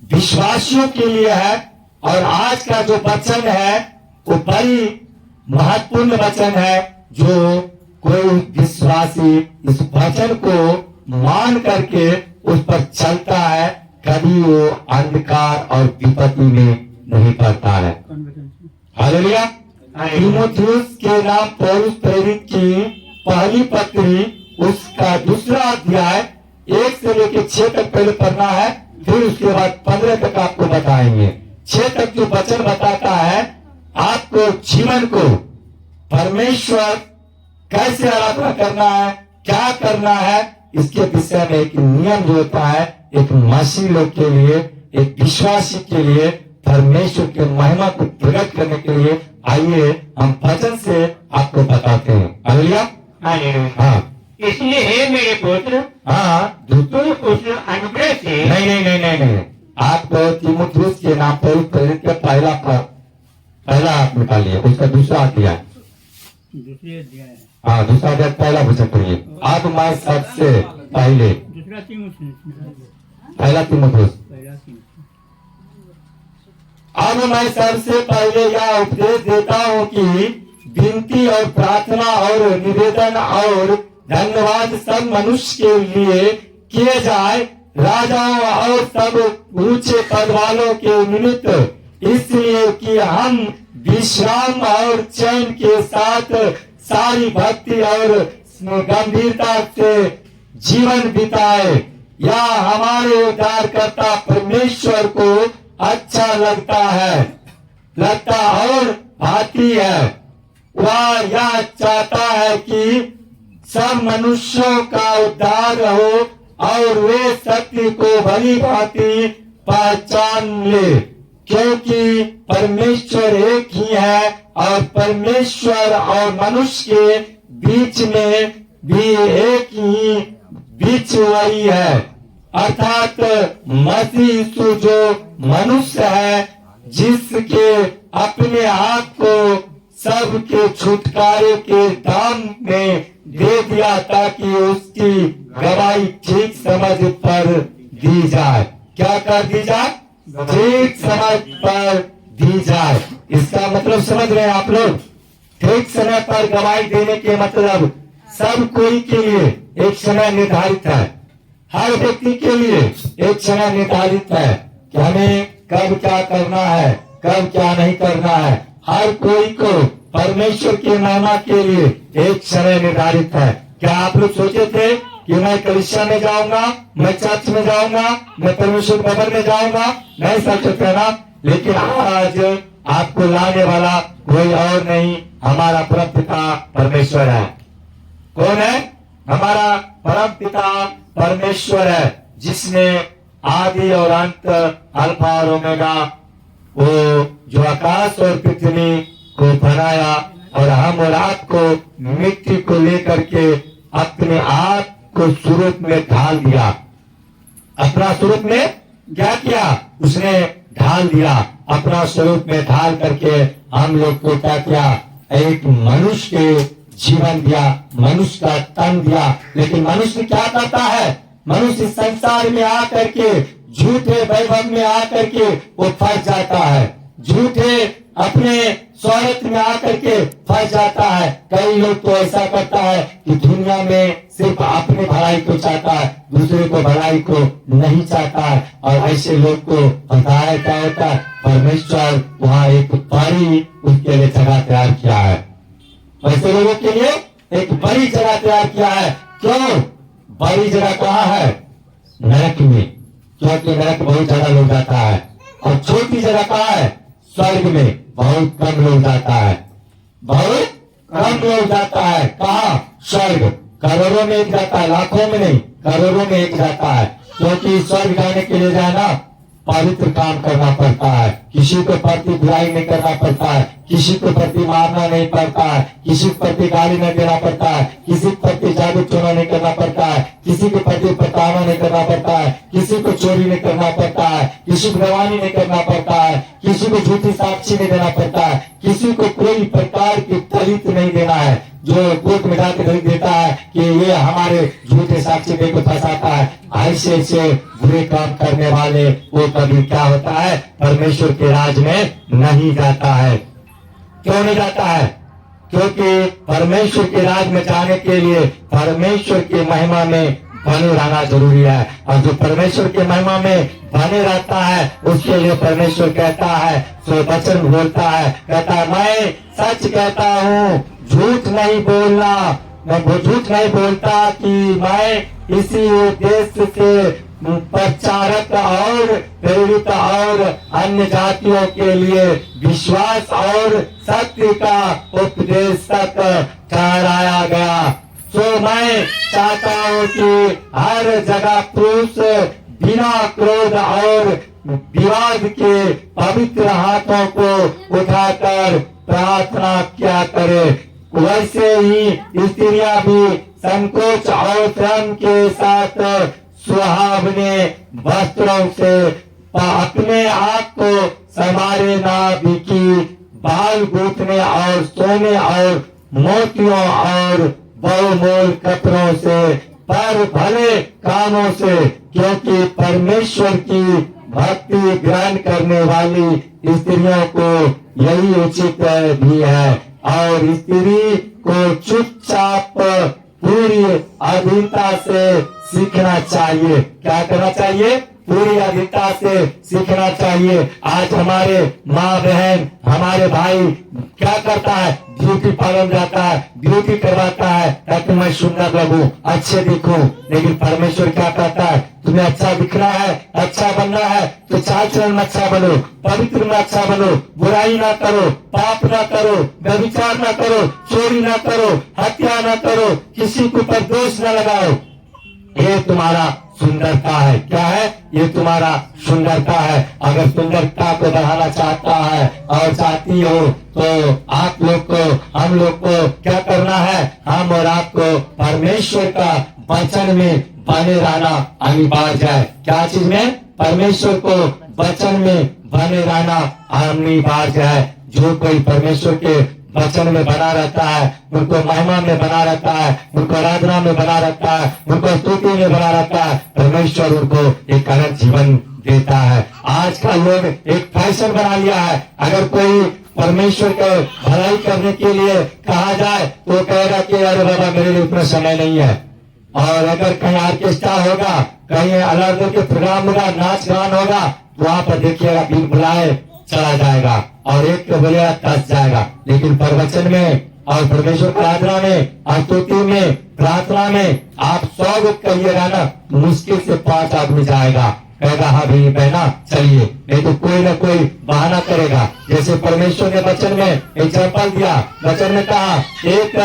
विश्वासियों के लिए है। और आज का जो वचन है वो बड़ी महत्वपूर्ण वचन है। जो कोई विश्वासी इस वचन को मान करके उस पर चलता है, कभी वो अंधकार और विपत्ति में नहीं पड़ता है। हालेलुया। तीमुथियुस के नाम पौलुस प्रेरित की पहली पत्री उसका दूसरा अध्याय 1 से लेकर 6 तक पहले पढ़ना है, फिर उसके बाद 15 तक आपको बताएंगे। 6 तक जो वचन बताता है आपको जीवन को परमेश्वर कैसे आराधना करना है, क्या करना है, इसके विषय में एक नियम जो होता है, एक मसीह लोग के लिए, एक विश्वासी के लिए परमेश्वर के महिमा को प्रकट करने के लिए आइए हम वचन से आपको बताते हैं। हालेलुया। हाँ, इसलिए हे मेरे पुत्र, हाँ, तुम उस अनुग्रह से नहीं, आपको तीमुथियुस के नाम पौलुस प्रेरित के पहला आप निकालिए, उसका दूसरा अध्याय। दूसरे अध्याय, हाँ, दूसरा अध्याय पहला वचन पढ़िए। अब मैं सबसे पहले दूसरा तीमुथियुस, पहला तीमुथियुस। पहला तीमुथियुस। अब मैं सबसे पहले यह उपदेश देता हूँ कि विनती और प्रार्थना और निवेदन और धन्यवाद सब मनुष्य के लिए किए जाए, राजाओं और सब ऊंचे पद वालों के निमित्त, इसलिए कि हम विश्राम और चैन के साथ सारी भक्ति और गंभीरता से जीवन बिताए। यह हमारे उद्धारकर्ता परमेश्वर को अच्छा लगता और भाती है। वह यह चाहता है कि सब मनुष्यों का उद्धार हो और वे सत्य को भली भांति पहचान ले, क्योंकि परमेश्वर एक ही है और परमेश्वर और मनुष्य के बीच में भी एक ही बीच वही है, अर्थात मसीह यीशु जो मनुष्य है, जिसके अपने आप को सबके छुटकारे के दाम में दे दिया ताकि उसकी गवाही ठीक समझ पर दी जाए। क्या कर दी जाए? ठीक समझ पर दी जाए। इसका मतलब समझ रहे हैं आप लोग? ठीक समय पर गवाही देने के मतलब सब कोई के लिए एक समय निर्धारित है। हर व्यक्ति के लिए एक समय निर्धारित है कि हमें कब क्या करना है, कब क्या नहीं करना है। हर कोई को परमेश्वर की महिमा के लिए एक समय निर्धारित है। क्या आप लोग सोचे थे कि मैं कलीसिया में जाऊंगा, मैं चर्च में जाऊंगा, मैं परमेश्वर भवन में जाऊंगा? नहीं सोचे थे ना। लेकिन आज आपको लाने वाला कोई और नहीं, हमारा परम पिता परमेश्वर है। कौन है? हमारा परम पिता परमेश्वर है, जिसने आदि और अंत, अल्फा और ओमेगा, वो जो आकाश और पृथ्वी को बनाया और हम और आपको मिट्टी को लेकर के अपने आप को स्वरूप में ढाल दिया। अपना स्वरूप में क्या किया? उसने ढाल दिया। अपना स्वरूप में ढाल करके हम लोग को क्या किया? एक मनुष्य के जीवन दिया, मनुष्य का तन दिया। लेकिन मनुष्य क्या करता है? मनुष्य संसार में आकर के झूठे वैभव में आकर के वो फंस जाता है, झूठे अपने स्वार्थ में आकर के फंस जाता है। कई लोग तो ऐसा करता है कि दुनिया में सिर्फ अपने भलाई को चाहता है, दूसरे को भलाई को नहीं चाहता है। और ऐसे लोग को पता है क्या होता है? परमेश्वर वहाँ एक बड़ी उसके लिए जगह तैयार किया है। वैसे लोगों के लिए एक बड़ी जगह तैयार किया है। क्यों? बड़ी जगह कहाँ है? नरक में, क्योंकि नरक बहुत ज्यादा लोग जाता है। और छोटी जगह कहाँ है? स्वर्ग में बहुत कम लोग जाता है, बहुत कम लोग जाता है। कहाँ? स्वर्ग। करोड़ों में एक जाता है, लाखों में नहीं, करोड़ों में एक जाता है। क्योंकि स्वर्ग जाने के लिए जाना पवित्र काम करना पड़ता है, किसी को प्रति बुराई नहीं करना पड़ता है, किसी को प्रति मारना नहीं पड़ता है, किसी को प्रति गाली नहीं देना पड़ता है, किसी को प्रति जादू टोना नहीं करना पड़ता है, किसी के प्रति प्रताड़ना नहीं करना पड़ता है, किसी को चोरी नहीं करना पड़ता है, किसी को बेईमानी नहीं करना पड़ता है, किसी को झूठी साक्षी नहीं देना पड़ता है, किसी को कोई प्रकार की दलित नहीं देना है। जो कोर्ट में जाके लिख देता है कि ये हमारे झूठे साक्षी दे को फंसाता है, ऐसे ऐसे बुरे काम करने वाले वो कभी क्या होता है, परमेश्वर के राज में नहीं जाता है। क्यों नहीं जाता है? क्योंकि परमेश्वर के राज में जाने के लिए परमेश्वर की महिमा में बने रहना जरूरी है। और जो परमेश्वर की महिमा में बने रहता है उसके लिए परमेश्वर कहता है, सो वचन बोलता है, कहता है मैं सच कहता हूँ, झूठ नहीं बोलना। मैं वो झूठ नहीं बोलता कि मैं इसी उद्देश्य से प्रचारक और प्रेरित और अन्य जातियों के लिए विश्वास और सत्य का उपदेशक ठहराया गया। सो मैं चाहता हूँ कि हर जगह पुरुष बिना क्रोध और विवाद के पवित्र हाथों को उठाकर प्रार्थना किया करे। वैसे ही स्त्रियां भी संकोच और श्रम के साथ सुहावने वस्त्रों से अपने आप को संवारे ना बिकी बाल गूंथने और सोने और मोतियों और बहुमूल्य कपड़ों से, पर भले कामों से, क्योंकि परमेश्वर की भक्ति ग्रहण करने वाली स्त्रियों को यही उचित भी है। और स्त्री को चुपचाप पूरी अधीनता से सीखना चाहिए। क्या करना चाहिए? पूरी अधीनता से सीखना चाहिए। आज हमारे माँ बहन, हमारे भाई क्या करता है? ड्यूटी पालन जाता है, ड्यूटी करवाता है ताकि मैं सुंदर लगूं, अच्छे दिखूं। लेकिन परमेश्वर क्या कहता है? तुम्हें अच्छा दिखना है, अच्छा बनना है तो चाल चलन में अच्छा बनो, पवित्र में अच्छा बनो, बुराई ना करो, पाप ना करो, व्यभिचार ना करो, चोरी ना करो, हत्या ना करो, किसी के ऊपर दोष न लगाओ। ये तुम्हारा सुंदरता है। क्या है? ये तुम्हारा सुंदरता है। अगर सुंदरता को बढ़ाना चाहता है और चाहती हो तो आप लोग को, हम लोग को क्या करना है? हम और आपको परमेश्वर का वचन में बने रहना अनिवार्य है। क्या चीज में? परमेश्वर को वचन में बने रहना अनिवार्य है। जो कोई परमेश्वर के वचन में बना रहता है, उनको महिमा में बना रहता है, उनको आराधना में बना रहता है, उनको स्तुति में बना रहता है, परमेश्वर उनको एक अलग जीवन देता है। आज का लोग एक फैशन बना लिया है। अगर कोई परमेश्वर को भलाई करने के लिए कहा जाए तो कहेगा कि अरे बाबा मेरे लिए उतना समय नहीं है। और अगर कहीं ऑर्केस्ट्रा होगा, कहीं अलग अलग के प्रोग्राम होगा, नाच गान होगा, तो वहाँ पर देखिएगा बिन बुलाए चला जाएगा और एक को बोलेगा दस जाएगा। लेकिन प्रवचन में और परमेश्वर की आराधना में, स्तुति में, प्रार्थना में आप 100 लोग कहिएगा ना, मुश्किल से 5 आदमी जाएगा, कहेगा हाँ भाई बहना चलिए, नहीं तो कोई ना कोई बहाना करेगा। जैसे परमेश्वर ने वचन में एग्जाम्पल दिया, वचन में कहा एक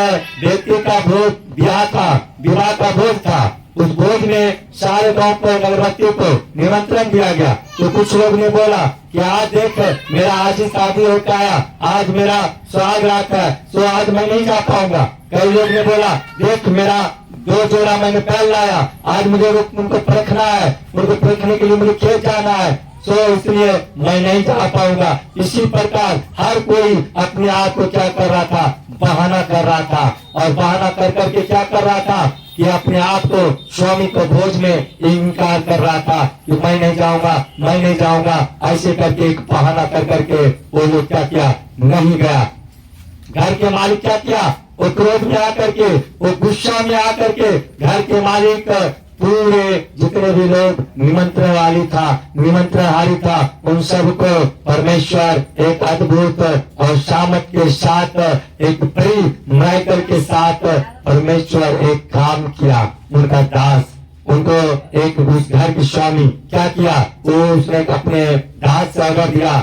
व्यक्ति का भोज ब्याह था, विवाह का भोज था। उस भोज में सारे गांव को नगरवासियों को निमंत्रण दिया गया। तो कुछ लोग ने बोला कि आज देख मेरा आज ही शादी होकर आया, आज मेरा सुहाग रात है, तो आज मैं नहीं जा पाऊंगा। कई लोग ने बोला देख मेरा 2 जोड़ा मैंने पहन लाया, आज मुझे उनको परखना है, उनको परखने के लिए मुझे खेत जाना है, तो इसलिए मैं नहीं जा पाऊंगा। इसी प्रकार हर कोई अपने आप को क्या कर रहा था? बहाना कर रहा था। और बहाना कर करके क्या कर रहा था कि अपने आप को स्वामी को भोज में इनकार कर रहा था कि मैं नहीं जाऊंगा, मैं नहीं जाऊंगा। ऐसे करके एक बहाना कर करके वो लोग क्या किया? नहीं गया। घर के मालिक क्या किया? वो क्रोध में आकर के, वो गुस्सा में आकर के घर के मालिक पूरे जितने भी लोग निमंत्रणहारी था उन सबको परमेश्वर एक अद्भुत और सामर्थ के साथ, एक बड़ी नायकर के साथ परमेश्वर एक काम किया। उनका दास, उनको एक उस घर के स्वामी क्या किया? वो उसने अपने दास से ऑर्डर दिया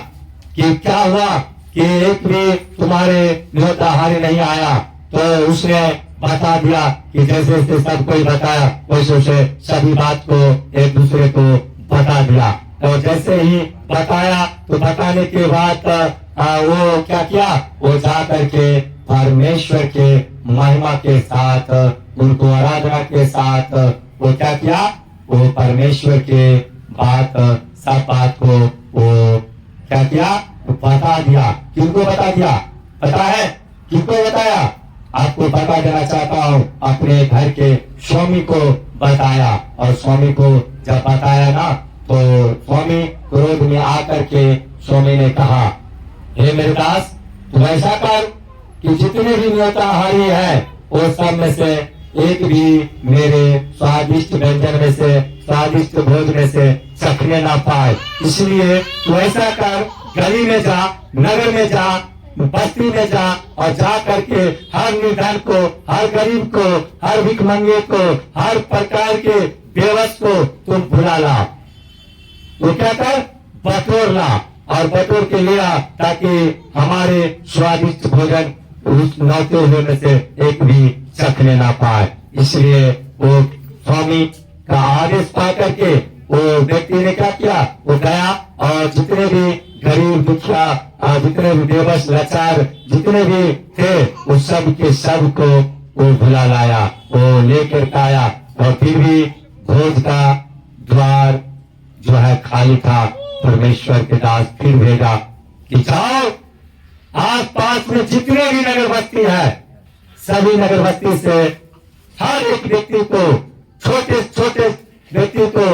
कि क्या हुआ कि एक भी तुम्हारे न्योताहारी नहीं आया। तो उसने बता दिया कि जैसे जैसे सब कोई बताया वैसे सभी बात को एक दूसरे को बता दिया। तो जैसे ही बताया तो बताने के बाद वो क्या किया? वो जा करके परमेश्वर के महिमा के साथ, उनको आराधना के साथ वो क्या किया? वो परमेश्वर के सब बात को वो क्या किया? बता दिया। किनको बता दिया? पता है किनको बताया? आपको बता देना चाहता हूँ, अपने घर के स्वामी को बताया, और स्वामी को जब बताया ना, तो स्वामी क्रोध में आकर के स्वामी ने कहा, हे मेरे दास, तू ऐसा कर कि जितने भी न्योताहारी है वो सब में से एक भी मेरे स्वादिष्ट व्यंजन में से, स्वादिष्ट भोज में से चखने ना पाए। इसलिए तू ऐसा कर, गली में जा, नगर में जा, बस्ती में जा, और जा करके हर निर्धन को, हर गरीब को, हर भिखमंगे को, हर प्रकार के बेवस को तुम बुला ला। तो क्या कर, बटोर ला, और बटोर के लिया, ताकि हमारे स्वादिष्ट भोजन उस नौते हुए में से एक भी चखने ना पाए। इसलिए वो स्वामी का आदेश पा करके वो व्यक्ति ने क्या किया, वो गया और जितने भी गरीब दुखिया, जितने भी बेबस लाचार जितने भी थे, उस सब के सब को वो बुला लाया, वो लेकर आया। और फिर भी भोज का द्वार जो है खाली था। परमेश्वर के दास फिर भेजा कि जाओ, आस पास में जितने भी नगर बस्ती है, सभी नगर बस्ती से हर एक व्यक्ति को, छोटे से छोटे व्यक्ति को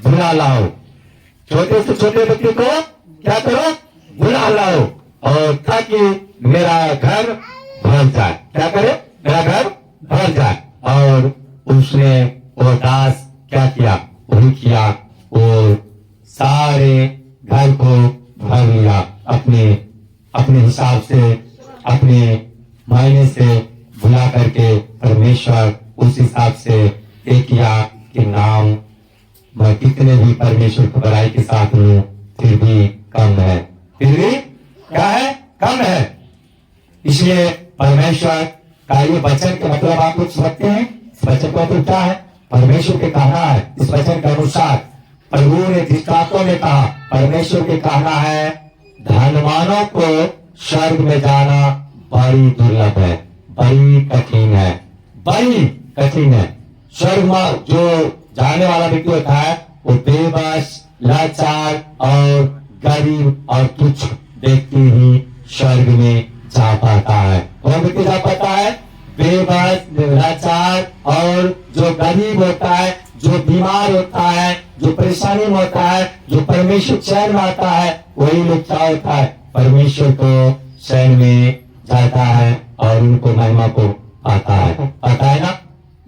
बुला लाओ, छोटे से छोटे व्यक्ति को क्या करो, बुला लाओ, और ताकि मेरा घर भर जाए। क्या करे, मेरा घर भर जाए। और उसने वो दास क्या किया, वही किया, वो सारे घर को भर लिया, अपने हिसाब से, अपने मायने से बुला करके। परमेश्वर उस हिसाब से ये किया कि नाम, मैं कितने भी परमेश्वर की बड़ाई के साथ हूँ, फिर भी कम है, फिर भी क्या है, कम है। इसलिए परमेश्वर का ये वचन का मतलब आप लोग समझते हैं। इस वचन का मतलब क्या है, परमेश्वर के कहना है, इस वचन के अनुसार प्रभु ने दृष्टांतों में कहा, परमेश्वर के कहना है, धनवानों को स्वर्ग में जाना बड़ी दुर्लभ है, बड़ी कठिन है, बड़ी कठिन है। स्वर्ग में जो जाने वाला व्यक्ति होता है, वो बेबस, लाचार और गरीब और तुच्छ व्यक्ति ही स्वर्ग में जा पाता है। कौन व्यक्ति जा पाता है, बेबस, लाचार और जो गरीब होता है, जो बीमार होता है, जो परेशानी में होता है, जो परमेश्वर चैन में आता है, वही लोग क्या होता है, परमेश्वर को चैन में जाता है और उनको महिमा को पाता है। पता है ना,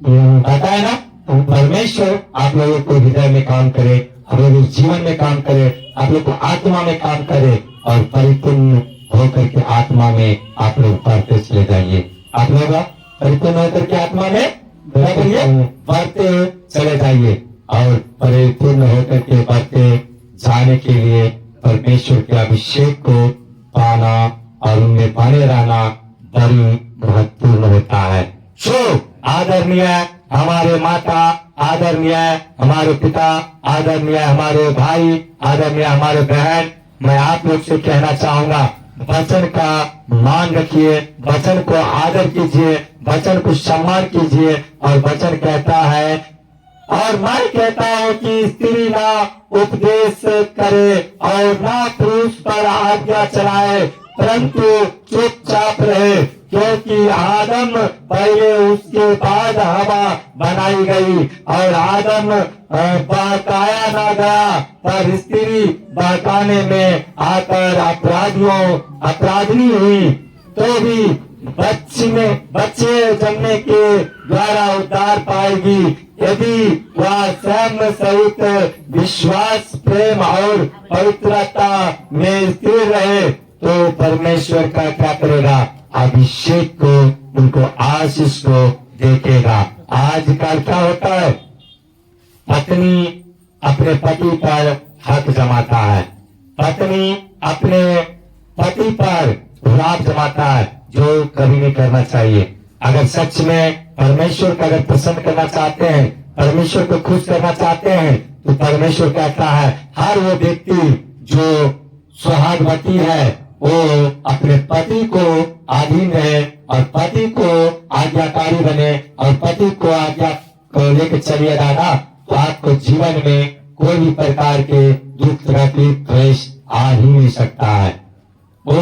पता है ना। परमेश्वर आप लोगों को हृदय में काम करे, आप लोगों के जीवन में काम करे, आप लोग को आत्मा में काम करे, और परिपूर्ण होकर के आत्मा में आप लोग बढ़ते चले जाइए। आप लोग परिपूर्ण होकर के आत्मा में बढ़ते चले जाइए, और परिपूर्ण होकर के बढ़ते जाने के लिए परमेश्वर के अभिषेक को पाना और उनमें बने रहना बड़ी महत्वपूर्ण होता है। आदरणीय हमारे माता, आदरणीय हमारे पिता, आदरणीय हमारे भाई, आदरणीय हमारे बहन, मैं आप लोग से कहना चाहूंगा, वचन का मान रखिए, वचन को आदर कीजिए, वचन को सम्मान कीजिए। और वचन कहता है, और मैं कहता हूँ कि स्त्री ना उपदेश करे और ना पुरुष पर आज्ञा चलाए, परंतु चुपचाप रहे, क्योंकि आदम पहले, उसके बाद हवा बनाई गई, और आदम बहकाया ना गया, पर स्त्री बहकाने में आकर अपराधी हुई। तो भी बच्चे जन्मने के द्वारा उद्धार पाएगी, यदि वह स्वयं सहित विश्वास, प्रेम और पवित्रता में स्थिर रहे, तो परमेश्वर का क्या करेगा, अभिषेक को, उनको आशीष को देखेगा। आजकल क्या होता है, पत्नी अपने पति पर हक जमाता है, पत्नी अपने पति पर लाभ जमाता है, जो कभी नहीं करना चाहिए। अगर सच में परमेश्वर का अगर प्रसन्न करना चाहते हैं, परमेश्वर को खुश करना चाहते हैं, तो परमेश्वर कहता है, हर वो व्यक्ति जो सुहागवती है, वो अपने पति को अधीन रहे, और पति को आज्ञाकारी बने, और पति को आज्ञा को लेकर चलिए दादा, तो आपको जीवन में कोई भी प्रकार के दुख, तकलीफ, क्लेश आ ही नहीं सकता है, वो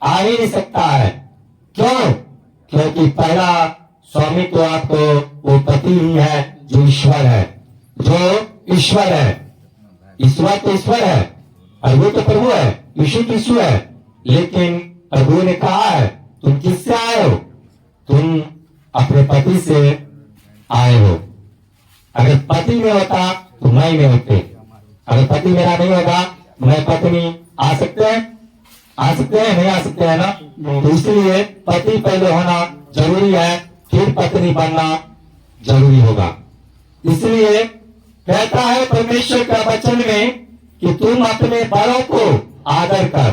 आ ही नहीं सकता है। क्यों? क्योंकि पहला स्वामी तो आपको वो पति ही है जो ईश्वर है, जो ईश्वर है। ईश्वर तो ईश्वर है और वो तो प्रभु है, यीशु तो यीशु है। लेकिन प्रभु ने कहा है तुम किससे आए हो? तुम अपने पति से आए हो। अगर पति में होता तो मैं में होते, अगर पति मेरा नहीं होगा मैं पत्नी आ सकते हैं? आ सकते हैं? नहीं आ सकते हैं ना। तो इसलिए पति पहले होना जरूरी है, फिर पत्नी बनना जरूरी होगा। इसलिए कहता है परमेश्वर का वचन में कि तुम अपने बड़ों को आदर कर,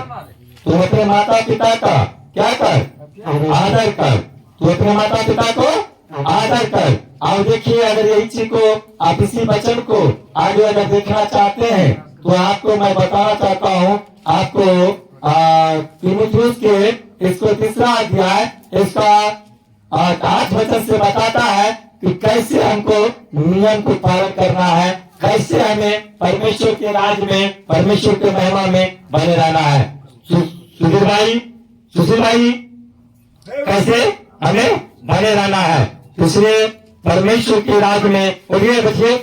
तुम अपने माता पिता का क्या कर? आदर कर। तू अपने माता पिता को आदर कर। और देखिए, अगर यही चीज को आप इसी वचन को आगे अगर देखना चाहते हैं तो आपको मैं बताना चाहता हूँ, आपको तीमुथियुस के इसको तीसरा अध्याय इसका 8 वचन से बताता है कि कैसे हमको नियम को पालन करना है, कैसे हमें परमेश्वर के राज में, परमेश्वर के महिमा में बने रहना है। सुधीर भाई, सुशील भाई, कैसे हमें बने रहना है। इसलिए परमेश्वर के राज में उठिए बचिए,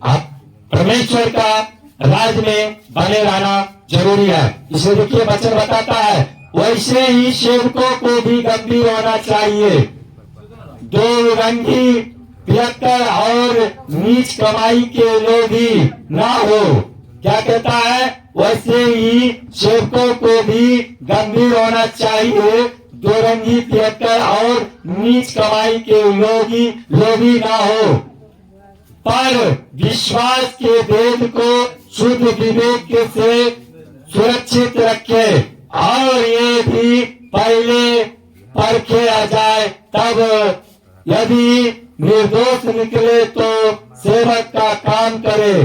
आप परमेश्वर का राज में बने रहना जरूरी है। इसलिए देखिए वचन बताता है वैसे ही सेवकों को भी गंभीर होना चाहिए, दो रंगी पियक्कर और नीच कमाई के लोग ही ना हो। क्या कहता है? वैसे ही सेवकों को भी गंभीर होना चाहिए, दो रंगी पियक्कर और नीच कमाई के लोग ही ना हो, पर विश्वास के वेद को शुद्ध विवेक से सुरक्षित रखे और ये भी पहले परखे आ जाए, तब यदि निर्दोष निकले तो सेवक का काम करे।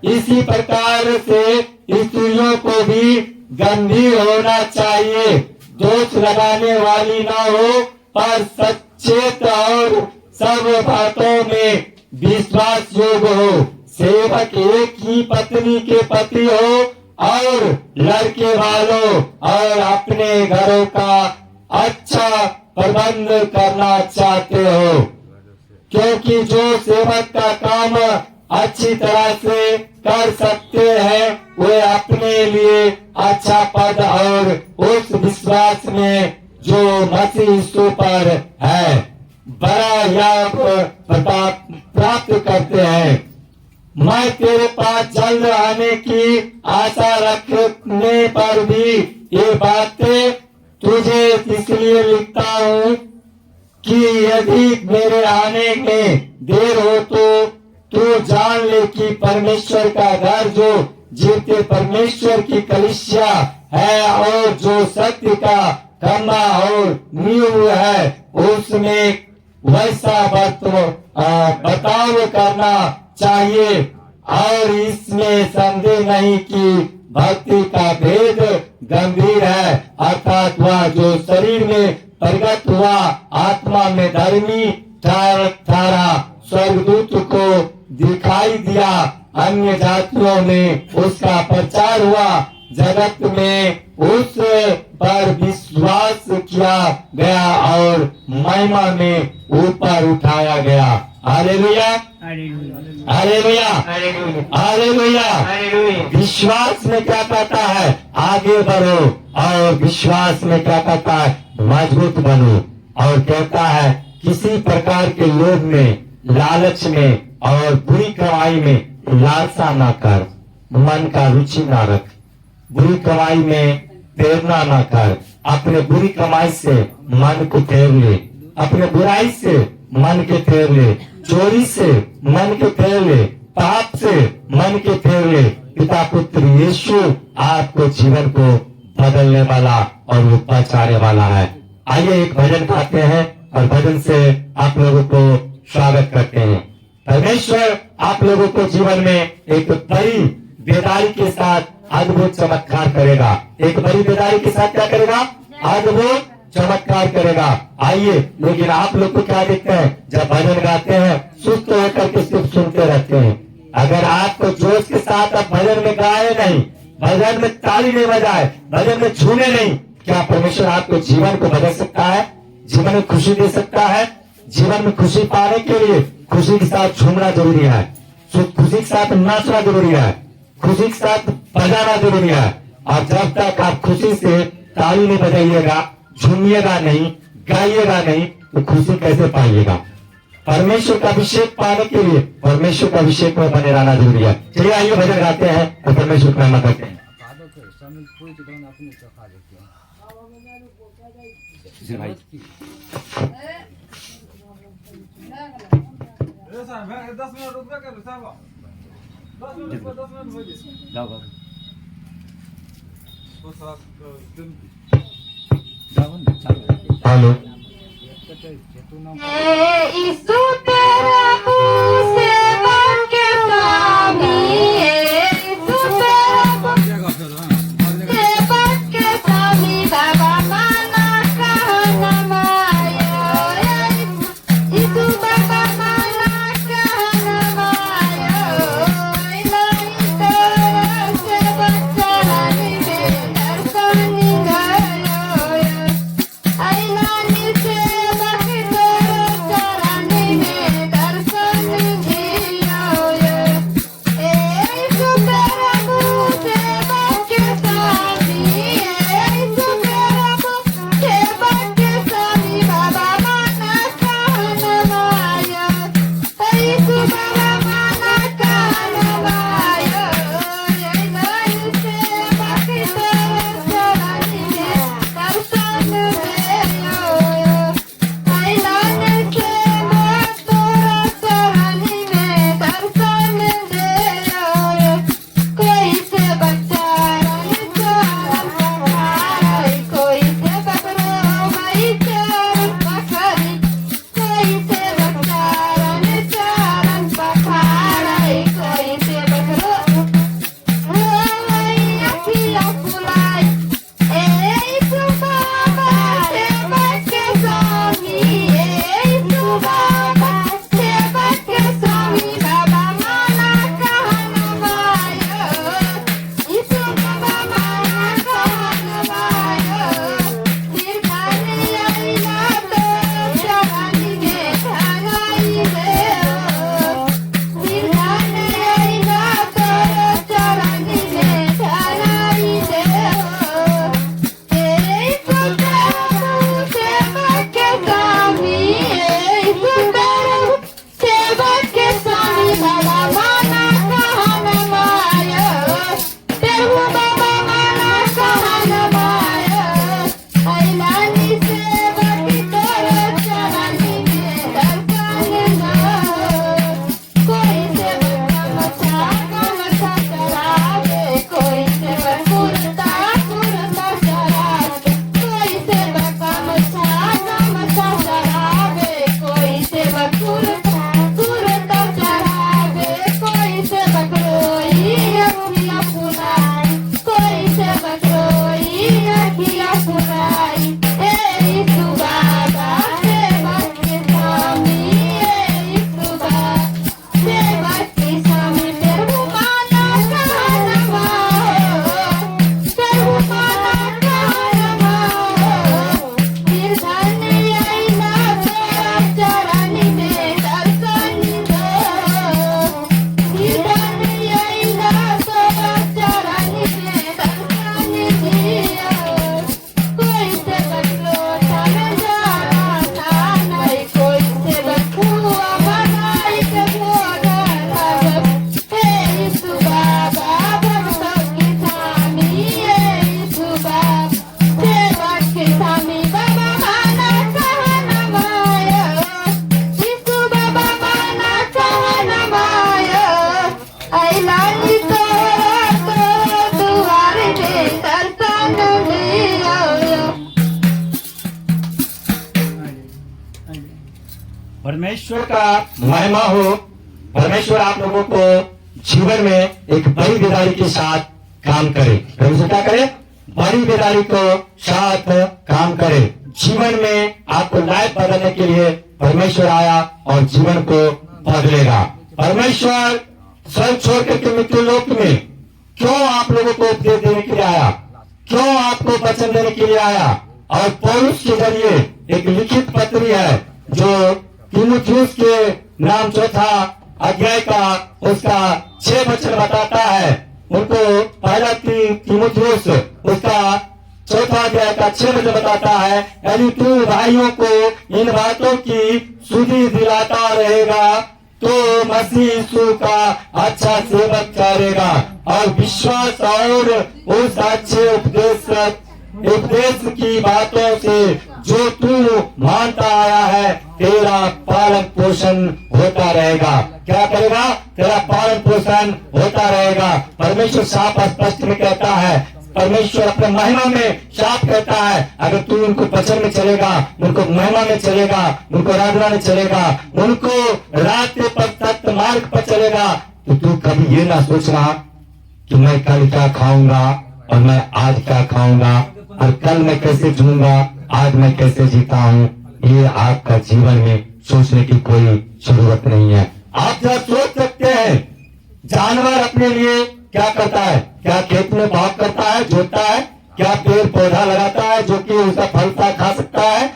इसी प्रकार से स्त्रियों को भी गंभीर होना चाहिए, दोष लगाने वाली ना हो, पर सचेत और सब बातों में विश्वास योग्य हो। सेवक एक ही पत्नी के पति हो और लड़के वालों और अपने घरों का अच्छा प्रबंध करना चाहते हो, क्योंकि जो सेवक का काम अच्छी तरह से कर सकते हैं वे अपने लिए अच्छा पद और उस विश्वास में जो मसीह यीशु पर है बड़ा लाभ प्राप्त करते हैं। मैं तेरे पास जल्द आने की आशा रखने पर भी ये बातें तुझे इसलिए लिखता हूँ कि यदि मेरे आने में देर हो तो तू जान ले कि परमेश्वर का घर जो जीवते परमेश्वर की कलीसिया है और जो सत्य का खम्भा और नींव है, उसमें वैसा बर्ताव करना चाहिए। और इसमें संदेह नहीं कि भक्ति का भेद गंभीर है, अर्थात वह जो शरीर में प्रगट हुआ आत्मा में धर्मी ठहरा स्वर्गदूत को दिखाई दिया, अन्य जातियों में उसका प्रचार हुआ, जगत में उस पर विश्वास किया गया और महिमा में ऊपर उठाया गया। Hallelujah, hallelujah, hallelujah. विश्वास में क्या कहता है? आगे बढ़ो। और विश्वास में क्या कहता है? मजबूत बनो। और कहता है किसी प्रकार के लोभ में, लालच में और बुरी कमाई में लालसा ना कर, मन का रुचि ना रख, बुरी कमाई में प्रेरणा ना कर। अपने बुरी कमाई से मन को फेर ले, अपने बुराई से मन के फेर ले, चोरी से मन के फेर ले, पाप से मन के फेर ले। पिता पुत्र यीशु आपको जीवन को बदलने वाला और बचाने वाला है। आइए एक भजन गाते हैं और भजन से आप लोगों को स्वागत करते हैं। परमेश्वर आप लोगों को जीवन में एक बड़ी बेदारी के साथ अद्भुत चमत्कार करेगा। एक बड़ी बेदारी के साथ क्या करेगा? अद्भुत चमत्कार करेगा। आइए, लेकिन आप लोग को क्या देखते हैं? जब भजन गाते हैं सुस्त होकर के सिर्फ सुनते रहते हैं। अगर आपको जोश के साथ आप भजन में गाए नहीं, भजन में ताली नहीं बजाए, भजन में झूमे नहीं, क्या परमेश्वर आपको जीवन को बदल सकता है, जीवन में खुशी दे सकता है? जीवन में खुशी पाने के लिए खुशी के साथ झूमना जरूरी है, खुशी के साथ नाचना जरूरी है, खुशी के साथ बजाना जरूरी है। और जब तक आप खुशी से ताली नहीं बजाइएगा, झूमिएगा नहीं, गाइएगा नहीं, तो खुशी कैसे पाइएगा? परमेश्वर का अभिषेक पाने के लिए परमेश्वर का अभिषेक में बने रहना जरूरी है। चलिए आइए भजन गाते हैं और परमेश्वर को महिमा करते हैं। भाई हेलो यीशु तेरा मुँह से बन के स्वामी, यीशु तेरा मुँह से बन के स्वामी, बाबा माना कहना मायो, यीशु बाबा माना कहना मायो, नहीं तेरा से बच्चा नहीं बेदर सोनी गयो, आई नानी से परमेश्वर का महिमा हो। परमेश्वर आप लोगों को जीवन में एक बड़ी बेदारी के साथ काम करे। परमेश्वर क्या करे? बड़ी बेदारी को साथ काम करे। जीवन में आपको लाइफ बदलने के लिए परमेश्वर आया और जीवन को बदलेगा। परमेश्वर स्वर्ग छोड़ करके मृत्यु लोक में क्यों आप लोगों को उपदेश देने के लिए आया? क्यों आपको वचन देने के लिए आया। और पौलुस के जरिए एक लिखित पत्री है जो तीमुथियुस के नाम चौथा अध्याय का उसका 6 वचन बताता है। उनको पहला तीमुथियुस उसका चौथा अध्याय का 6 वचन बताता है, यदि तू भाइयों को इन बातों की सुधि दिलाता रहेगा तो मसीह यीशु का अच्छा सेवक ठहरेगा और विश्वास और उस अच्छे उपदेश की बातों से जो तू मानता आया है तेरा पालन पोषण होता रहेगा। क्या करेगा? तेरा पालन पोषण होता रहेगा। परमेश्वर साफ स्पष्ट में कहता है, परमेश्वर अपने महिमा में साफ कहता है, अगर तू उनको वचन में चलेगा, उनको महिमा में चलेगा, उनको आराधना में चलेगा, उनको रास्ते पर सत्य मार्ग पर चलेगा, तो तू कभी ये ना सोचना कि मैं कल क्या खाऊंगा और मैं आज क्या खाऊंगा और कल मैं कैसे जीऊंगा, आज मैं कैसे जीता हूँ। ये आपका जीवन में सोचने की कोई जरूरत नहीं है। आप जब सोच सकते हैं जानवर अपने लिए क्या करता है, क्या खेत में भाग करता है, जोतता है, क्या पेड़ पौधा लगाता है जो कि उसका फल खा सकता है?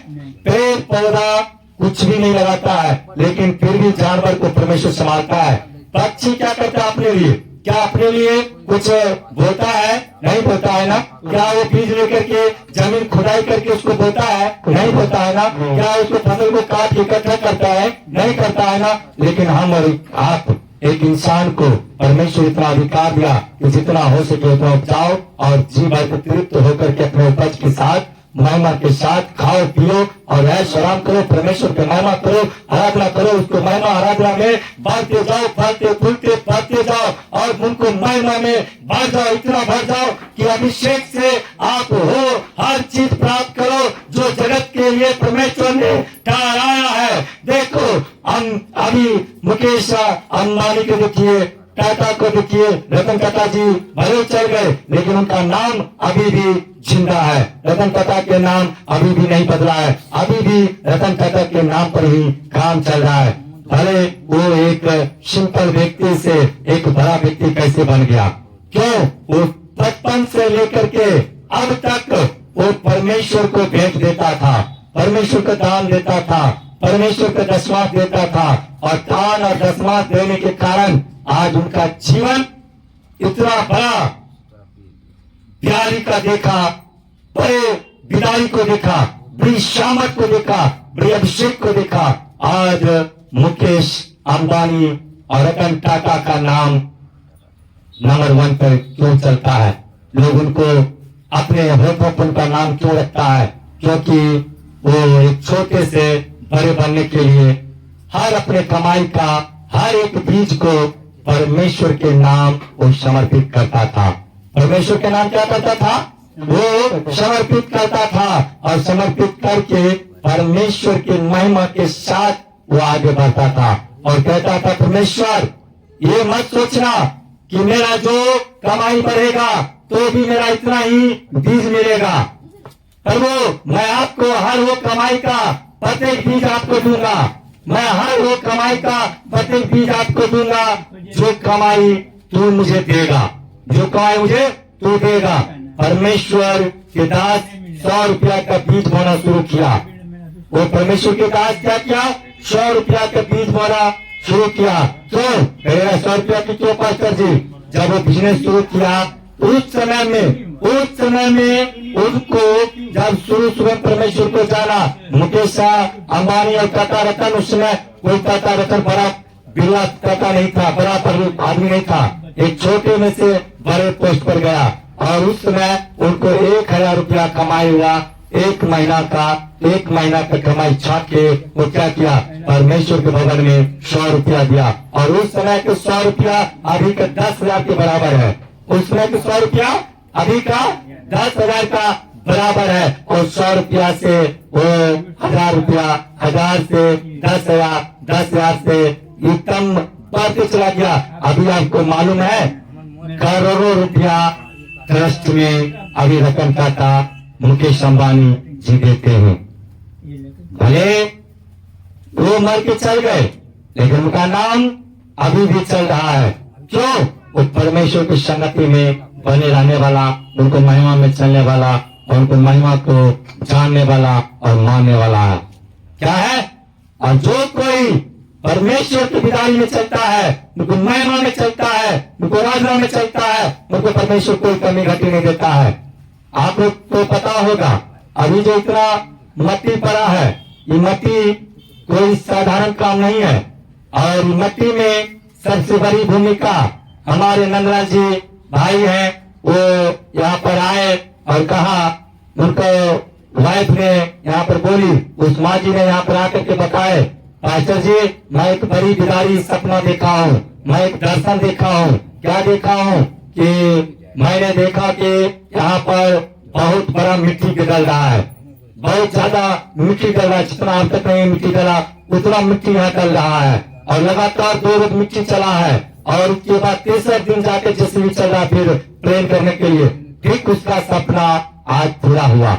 पेड़ पौधा कुछ भी नहीं लगाता है, लेकिन फिर भी जानवर को परमेश्वर संभालता है। पक्षी क्या करता है अपने लिए? क्या अपने लिए कुछ बोता है? नहीं बोता है ना। क्या वो बीज लेकर के जमीन खुदाई करके उसको बोता है? नहीं बोता है ना। क्या उसको फसल को काट इकट्ठा करता है? नहीं करता है ना। लेकिन हम और आप एक इंसान को परमेश्वर इतना अधिकार दिया कि जितना हो सके उतना उपजाओ और जीवन को तृप्त होकर के अपने उपज के साथ महिमा के साथ खाओ पियो और ऐश आराम करो, परमेश्वर की महिमा करो, आराधना करो, उसको महिमा आराधना में बढ़ते जाओ, फलते फूलते बढ़ते जाओ और उनको महिमा में बढ़ जाओ, इतना बढ़ जाओ कि अभिषेक से आप हो हर चीज प्राप्त करो जो जगत के लिए परमेश्वर ने ठहराया है। देखो हम अभी मुकेश अंबानी को देखिए, टाटा को देखिए, रतन टाटा जी भले चल गए लेकिन उनका नाम अभी भी जिंदा है। रतन टाटा के नाम अभी भी नहीं बदला है, अभी भी रतन टाटा के नाम पर ही काम चल रहा है। भले वो एक सिंपल व्यक्ति से एक बड़ा व्यक्ति कैसे बन गया? क्यों? वो बचपन से लेकर के अब तक वो परमेश्वर को भेंट देता था, परमेश्वर को दान देता था, परमेश्वर को दशमांश देता था और दान और दशमांश देने के कारण आज उनका जीवन इतना बड़ा बिहारी का देखा, बड़े बिदारी को देखा, बड़ी शामत को देखा, बड़ी अभिषेक को देखा। आज मुकेश अंबानी और रतन टाटा का नाम नंबर 1 पर क्यों चलता है? लोग उनको अपने होठों पर उनका नाम क्यों रखता है? क्योंकि वो एक छोटे से बड़े बनने के लिए हर अपने कमाई का हर एक बीज को परमेश्वर के नाम वो समर्पित करता था। परमेश्वर के नाम क्या करता था? वो समर्पित करता था और समर्पित करके परमेश्वर की महिमा के साथ वो आगे बढ़ता था और कहता था, परमेश्वर ये मत सोचना कि मेरा जो कमाई बढ़ेगा तो भी मेरा इतना ही बीज मिलेगा, पर वो मैं आपको हर वो कमाई का प्रत्येक बीज आपको दूंगा, मैं हर वो कमाई का प्रत्येक बीज आपको दूंगा जो कमाई तू मुझे देगा, जो कमाई मुझे तू देगा। परमेश्वर के दास 100 रुपया का बीज बोना शुरू किया। वो परमेश्वर के दास क्या किया? 100 रुपया का बीज बोना शुरू किया। क्यों? 100 रुपया की क्यों पास्टर जी? जब वो बिजनेस शुरू किया उस समय में उनको जब शुरू परमेश्वर को जाना, मुकेश अंबानी और टाटा रतन, उस समय कोई टाटा रतन बड़ा बिरला टाटा नहीं था, बड़ा आदमी नहीं था, एक छोटे में से बड़े पोस्ट पर गया और उस समय उनको 1000 रुपया कमाई हुआ। एक महीना का कमाई छाट के वो क्या किया? परमेश्वर के भवन में 100 रुपया दिया और उस समय के 100 रुपया अभी का 10,000 के बराबर है। उस समय के 100 रुपया अभी का 10,000 का बराबर है और 100 रुपया से वो 1000 रुपया, 1000 से 10,000, 10,000 से एकदम बढ़ते चला गया। अभी आपको मालूम है करोड़ों रुपया ट्रस्ट में अभी रतन टाटा, मुकेश अंबानी जी देते हैं। भले वो मर के चल गए लेकिन उनका नाम अभी भी चल रहा है। क्यों? वो परमेश्वर की संगति में बने रहने वाला उनको महिमा में चलने वाला और उनको महिमा को जानने वाला और मानने वाला है। क्या है? और जो कोई परमेश्वर की बिदाई में चलता है, उनको महिमा में चलता है, उनको आराधना में चलता है, उनको परमेश्वर कोई कमी घटी नहीं देता है। आप लोग को पता होगा अभी जो इतना मट्टी पड़ा है, ये मट्टी कोई साधारण काम नहीं है। और मट्टी में सबसे बड़ी भूमिका हमारे नंदलाल जी भाई हैं, वो यहाँ पर आए और कहा, उनको वाइफ ने यहाँ पर बोली, उस माँ जी ने यहाँ पर आकर के बताए, पास्टर जी मैं एक बड़ी बिदारी सपना देखा हूँ, मैं एक दर्शन देखा हूँ। क्या देखा हूँ कि मैंने देखा कि यहाँ पर बहुत बड़ा मिट्टी गल रहा है, बहुत ज्यादा मिट्टी गल रहा है, जितना अब तक नहीं मिट्टी गला उतना मिट्टी यहाँ गल रहा है। और लगातार 2 रोज मिट्टी चला है और उसके बाद तीसरे दिन जाके जैसे भी चल रहा फिर ट्रेन करने के लिए। ठीक उसका सपना आज पूरा हुआ।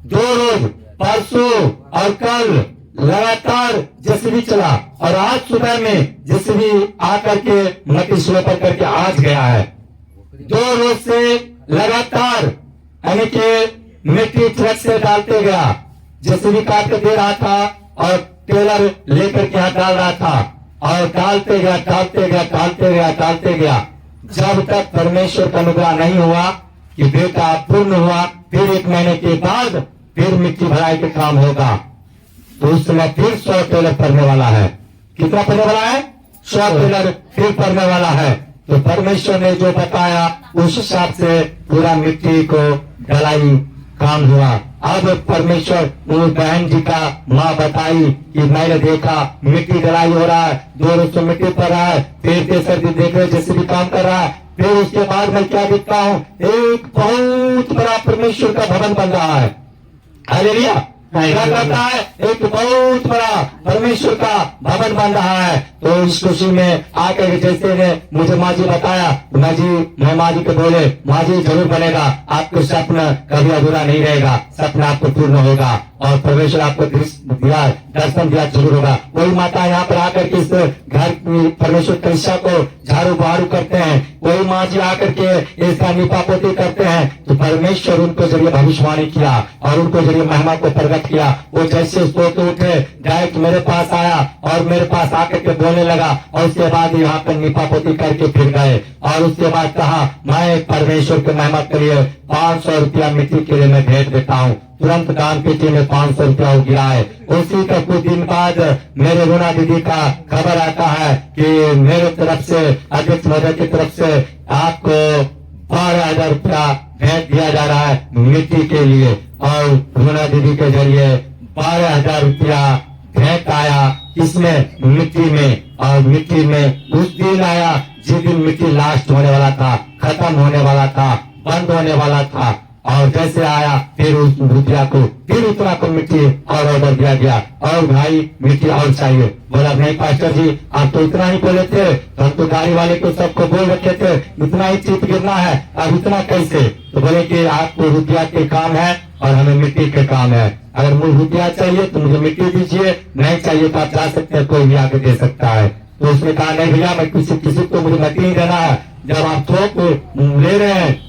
2 रोज परसों और कल लगातार जेसीबी चला और आज सुबह में जेसीबी आकर के मट्टी स्लोपर करके आज गया है। 2 रोज से लगातार यानी कि मिट्टी ट्रक से डालते गया, जेसीबी काट के दे रहा था और टेलर लेकर के यहाँ डाल रहा था और डालते गया डालते गया डालते गया डालते गया, जब तक परमेश्वर का अनुग्रह नहीं हुआ कि बेटा पूर्ण हुआ। फिर 1 महीने के बाद फिर मिट्टी भराई के काम होगा, तो उस समय फिर 100 टेलर पड़ने वाला है। कितना पड़ने वाला है? 100 टेलर फिर पड़ने वाला है। तो परमेश्वर ने जो बताया उस हिसाब से पूरा मिट्टी को ढलाई काम हुआ। अब परमेश्वर उस बहन जी का माँ बताई कि मैंने देखा मिट्टी ढलाई हो रहा है, 2 रोज से मिट्टी पड़ रहा है, फिर तीसरे दिन देख रहे जैसे भी काम कर रहा है। फिर उसके बाद मैं क्या देखता हूँ, एक बहुत बड़ा परमेश्वर का भवन बन रहा है। हालेलुया। क्या करता है? एक बहुत बड़ा परमेश्वर का भवन बन रहा है। तो इस खुशी में आकर के जैसे ने मुझे माँ जी बताया, मैं माँ जी को बोले, माँ जी जरूर बनेगा, आपको सपना कभी अधूरा नहीं रहेगा, सपना आपको पूर्ण होगा और परमेश्वर आपको दिया दर्शन दिया जरूर होगा। वही माता यहाँ पर आकर के इस घर की परमेश्वर कलिसिया को झाड़ू बहारू करते हैं, वही माँ जी आकर के इसका निपापोती करते हैं। तो परमेश्वर उनको जरिए भविष्यवाणी किया और उनको जरिए महिमा को प्रकट किया। वो जैसे सोते उठे डायरेक्ट मेरे पास आया और मेरे पास आकर के बोलने लगा और उसके बाद यहाँ पर निपापोती करके फिर गए और उसके बाद कहा, मैं परमेश्वर की महिमा के लिए 500 रुपया मिट्टी के लिए मैं भेज देता हूँ। तुरंत दान पेटी में 500 रुपया गिरा है। उसी का कुछ दिन बाद मेरे रोना दीदी का खबर आता है कि मेरे तरफ से अध्यक्ष महोदय की तरफ से आपको 12,000 रुपया भेज दिया जा रहा है मिट्टी के लिए। और रोना दीदी के जरिए 12,000 रुपया भेंट आया, इसमें मिट्टी में। और मिट्टी में उस दिन आया जिस दिन मिट्टी लास्ट होने वाला था, खत्म होने वाला था, बंद होने वाला था। और जैसे आया फिर उस रुपया को फिर उतना को मिट्टी और ऑर्डर दिया गया और भाई मिट्टी और चाहिए। बोला नहीं पास्टर जी आप तो इतना ही बोले थे, तो हम तो गाड़ी वाले को सबको बोल रखे थे इतना ही चिप गिरना है, अब इतना कैसे? तो बोले कि आपको रुपया के काम है और हमें मिट्टी के काम है। अगर मुझे रुपया चाहिए तो मुझे मिट्टी दीजिए, नहीं चाहिए तो आप जा सकते हैं, कोई भी आके दे सकता है। तो उसने कहा नहीं भैया मैं किसी को मुझे मिट्टी नहीं देना है, जब आप थोक ले रहे हैं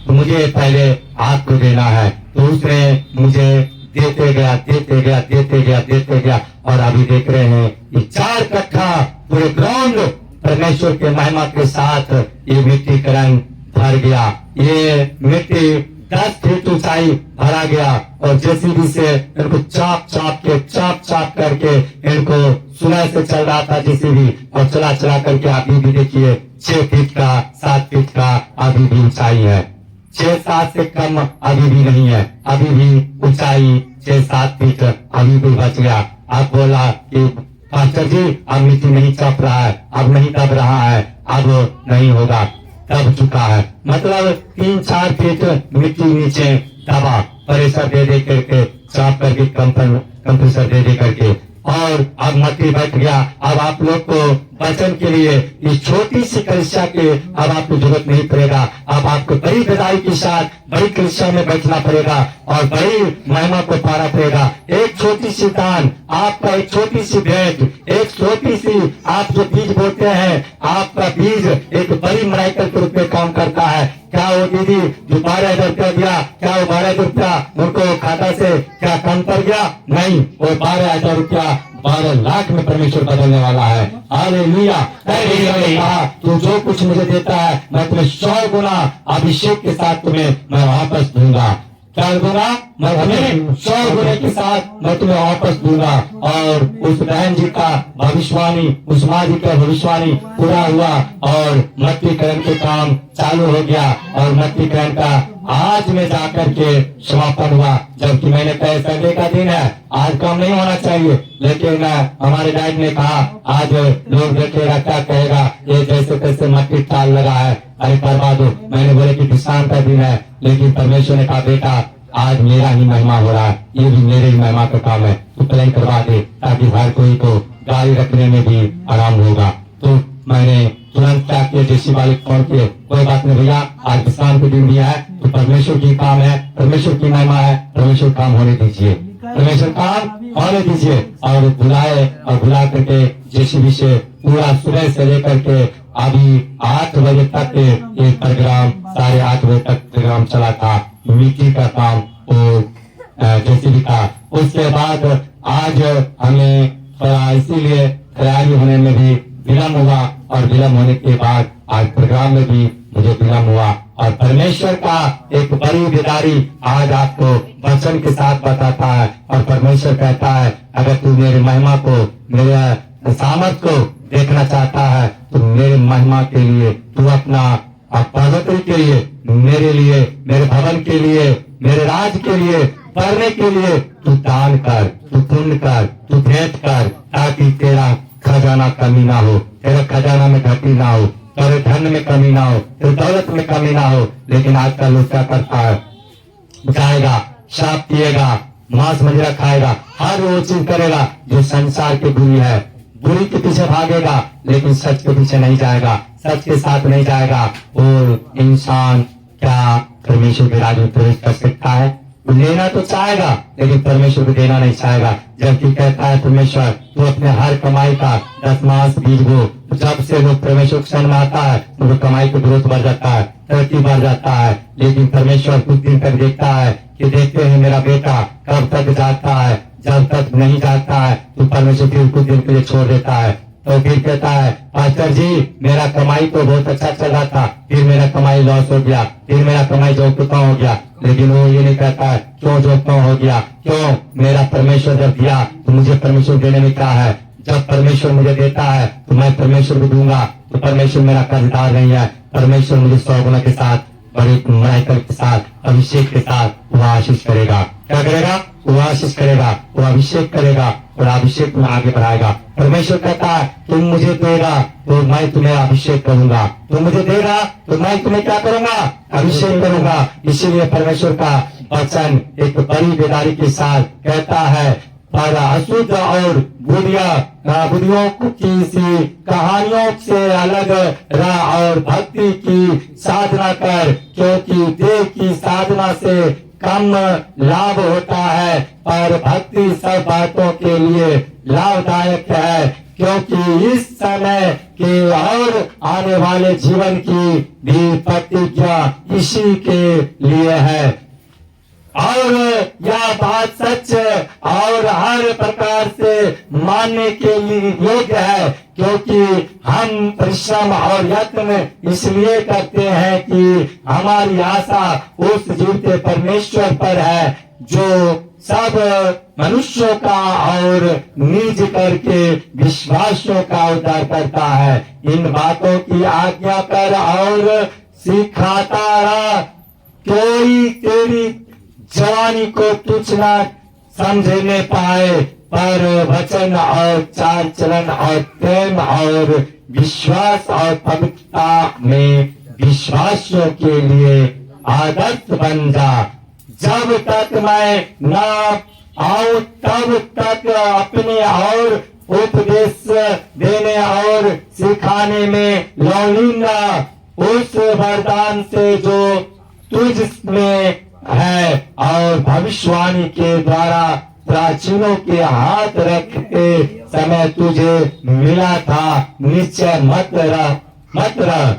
तो मुझे पहले आपको देना है। तो उसने मुझे देते गया और अभी देख रहे हैं ये 4 कट्ठा पूरे ग्राउंड परमेश्वर के महिमा के साथ ये मिट्टी का रंग भर गया। ये मिट्टी 10 फीट ऊंचाई भरा गया और जेसीबी से इनको चाप करके इनको सुना से चल रहा था जेसीबी और चला करके अभी भी देखिए 6 फीट का 7 फीट का अभी भी ऊंचाई है। 6-7 से कम अभी भी नहीं है, अभी भी ऊंचाई 6-7 फीट अभी भी बच गया। अब बोला कि पास्टर जी अब मिट्टी नहीं चप रहा है, अब नहीं दब रहा है, अब नहीं होगा, दब चुका है। मतलब 3-4 फीट मिट्टी नीचे दबा, प्रेशर दे करके चाप करके कंप्रेसर दे करके और अब मट्टी बैठ गया। अब आप लोग को वचन के लिए इस छोटी सी कलिसिया के अब आपको जरूरत नहीं पड़ेगा। अब आपको बड़ी विदाई के साथ बड़ी कक्षा में बैठना पड़ेगा और बड़ी महिमा को पाना पड़ेगा। एक छोटी सी दान, आपका एक छोटी सी भेंट, एक छोटी सी आप जो बीज बोते हैं, आपका बीज एक बड़ी मराइकल के रूप में काम करता है। क्या वो दीदी जो 12,000 रुपया दिया, क्या वो 12,000 रुपया उनको खाता से क्या कम पड़ गया? नहीं, वो 12,000 रुपया 12 लाख में परमेश्वर बदलने वाला है। हालेलुया। कहा तू जो कुछ मुझे देता है मैं तुम्हें 100 गुना अभिषेक के साथ तुम्हें मैं वापस दूंगा। क्या दूंगा? मैं तुम्हें 100 गुने के साथ मैं तुम्हें वापस दूंगा। और उस बहन जी का भविष्यवाणी, उस माँ जी का भविष्यवाणी पूरा हुआ और मत्तीकरण के काम चालू हो गया और मत्तीकरण का आज में जाकर के समापन हुआ। जबकि मैंने कहा संडे का दिन है, आज काम नहीं होना चाहिए, लेकिन हमारे डैड ने कहा आज लोग देखेगा क्या कहेगा, ये जैसे तैसे मट्टी टाल लगा है, अरे करवा दो। मैंने बोले कि किसान का दिन है, लेकिन परमेश्वर ने कहा बेटा आज मेरा ही महिमा हो रहा है, ये भी मेरे ही महिमा का काम है, तो प्लान करवा दे ताकि हर कोई को गाड़ी रखने में भी आराम होगा। तो मैंने तुरंत क्या किया, जेसी वाले फोन किए, कोई बात नहीं भैया आज विश्राम के दिन भी है तो परमेश्वर की काम है, परमेश्वर की महिमा है, परमेश्वर काम होने दीजिए, परमेश्वर काम होने दीजिए। और बुलाए और बुला करके जेसीबी से पूरा सुबह से लेकर के अभी 8 बजे तक ये प्रोग्राम 8:30 बजे तक प्रोग्राम चला था, मिट्टी का काम वो जेसीबी का। उसके बाद आज हमें थोड़ा इसीलिए तैयारी होने में भी विलम्ब हुआ और विलम्ब होने के बाद आज प्रोग्राम में भी मुझे विलम्ब हुआ। और परमेश्वर का एक बड़ी बेदारी आज आपको वचन के साथ बताता है और परमेश्वर कहता है अगर तू मेरी महिमा को, मेरे सामर्थ को देखना चाहता है तो मेरे महिमा के लिए तू अपना पवित्र के लिए, मेरे लिए, मेरे भवन के लिए, मेरे राज के लिए, पढ़ने के लिए तू दान कर, तू पुण्य कर, तू भेंट कर, ताकि तेरा खजाना कमी ना हो, तेरे खजाना में घटी ना हो, तेरे धन में कमी ना हो, तेरे दौलत में कमी ना हो। लेकिन आजकल लोग क्या करता है, जाएगा, शराब पिएगा, मांस मदिरा खाएगा, हर वो चीज करेगा जो संसार की बुरी है, बुरी के पीछे भागेगा, लेकिन सच के पीछे नहीं जाएगा, सच के साथ नहीं जाएगा। और इंसान क्या परमेश्वर के राज्य में प्रवेश कर सकता है? लेना तो चाहेगा लेकिन परमेश्वर को देना नहीं चाहेगा। जबकि कहता है परमेश्वर तू अपने हर कमाई का 10 बीज बो। जब से वो परमेश्वर के शरण में आता है तो वो कमाई का ग्रोथ बढ़ जाता है, तरक्की बढ़ जाता है। लेकिन परमेश्वर कुछ दिन तक देखता है कि देखते हैं मेरा बेटा कब तक जाता है, जब तक नहीं जाता है तो परमेश्वर फिर कुछ दिन के लिए छोड़ देता है। तो फिर कहता है पास्टर जी मेरा कमाई तो बहुत अच्छा चल रहा था, फिर मेरा कमाई लॉस हो गया, फिर मेरा कमाई जोखिम हो गया। लेकिन वो ये नहीं कहता है क्यों जोखिम हो गया, क्यों? मेरा परमेश्वर जब दिया तो मुझे परमेश्वर देने में क्या है? जब परमेश्वर मुझे देता है तो मैं परमेश्वर को दूंगा। तो परमेश्वर मेरा कर्जदार नहीं है, परमेश्वर मुझे 100 गुना के साथ, बड़ी मलाइकत के साथ, अभिषेक के साथ वो आशीष करेगा। क्या करेगा? वो आशीष करेगा, वो अभिषेक करेगा और अभिषेक में आगे बढ़ाएगा। परमेश्वर कहता है तुम मुझे देगा तो मैं तुम्हें अभिषेक करूंगा, तुम मुझे देगा तो मैं तुम्हें क्या करूंगा? अभिषेक करूंगा। इसीलिए परमेश्वर का वचन एक बड़ी बेदारी के साथ कहता है पर अशुद्ध और बुद्धियों की सी कहानियों से अलग रह और भक्ति की साधना कर, क्योंकि देह की साधना से कम लाभ होता है पर भक्ति सब बातों के लिए लाभदायक है, क्योंकि इस समय के और आने वाले जीवन की भी प्रतिज्ञा इसी के लिए है। और यह बात सच और हर प्रकार से मानने के लिए योग्य है, क्योंकि हम परिश्रम और यत्न इसलिए करते हैं कि हमारी आशा उस जीवते परमेश्वर पर है जो सब मनुष्यों का और निज करके विश्वासियों का उद्धार करता है। इन बातों की आज्ञा कर और सिखाता रहा, कोई तेरी जवानी को तुच्छ न समझने पाए, पर वचन और चाल चलन और प्रेम और विश्वास और पवित्रता में विश्वासियों के लिए आदर्श बन जा। जब तक मैं न आऊं तब तक अपने और उपदेश देने और सिखाने में लौलीना उस वरदान से जो तुझमें है और भविष्यवाणी के द्वारा प्राचीनों के हाथ रखते समय तुझे मिला था। निश्चय मत रह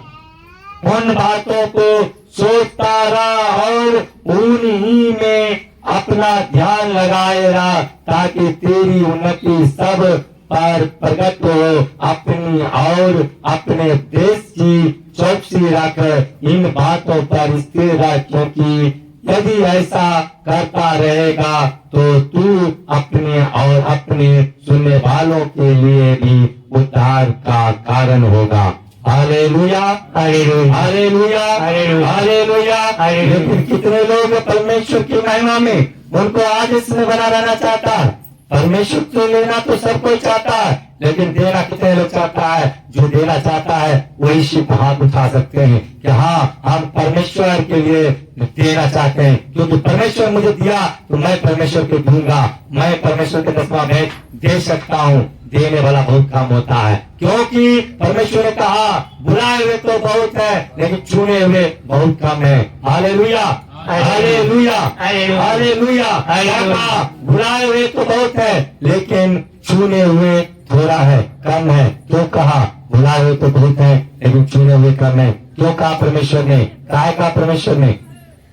उन बातों को सोचता रहा और उन्हीं में अपना ध्यान लगाए रहा, ताकि तेरी उन्नति सब पर प्रकट हो। अपनी और अपने देश की चौकसी रख, इन बातों पर स्थिर रह, क्योंकि यदि ऐसा करता रहेगा तो तू अपने और अपने सुनने वालों के लिए भी उद्धार का कारण होगा। Hallelujah, hallelujah, hallelujah, hallelujah, hallelujah. Hallelujah. लेकिन कितने लोग परमेश्वर की महिमा में उनको आज इसमें बना रहना चाहता है। परमेश्वर से लेना तो सब कोई चाहता है, लेकिन देना कितने लोग चाहता है? जो देना चाहता है वही सिर्फ हाथ उठा सकते हैं कि हाँ, हम परमेश्वर के लिए देना चाहते हैं, क्योंकि परमेश्वर मुझे दिया तो मैं परमेश्वर को दूंगा। मैं परमेश्वर के 10वां भेंट दे सकता हूँ। देने वाला बहुत कम होता है, क्योंकि परमेश्वर ने कहा बुलाए हुए तो बहुत है, लेकिन चुने हुए बहुत कम है। Hallelujah, hallelujah, hallelujah. हालेलुया। बुलाए हुए तो बहुत है, लेकिन चुने हुए थोड़ा है, कम है। क्यों कहा बुलाए हुए तो बहुत है, लेकिन चुने हुए कम है? क्यों कहा परमेश्वर ने? काय कहा परमेश्वर ने?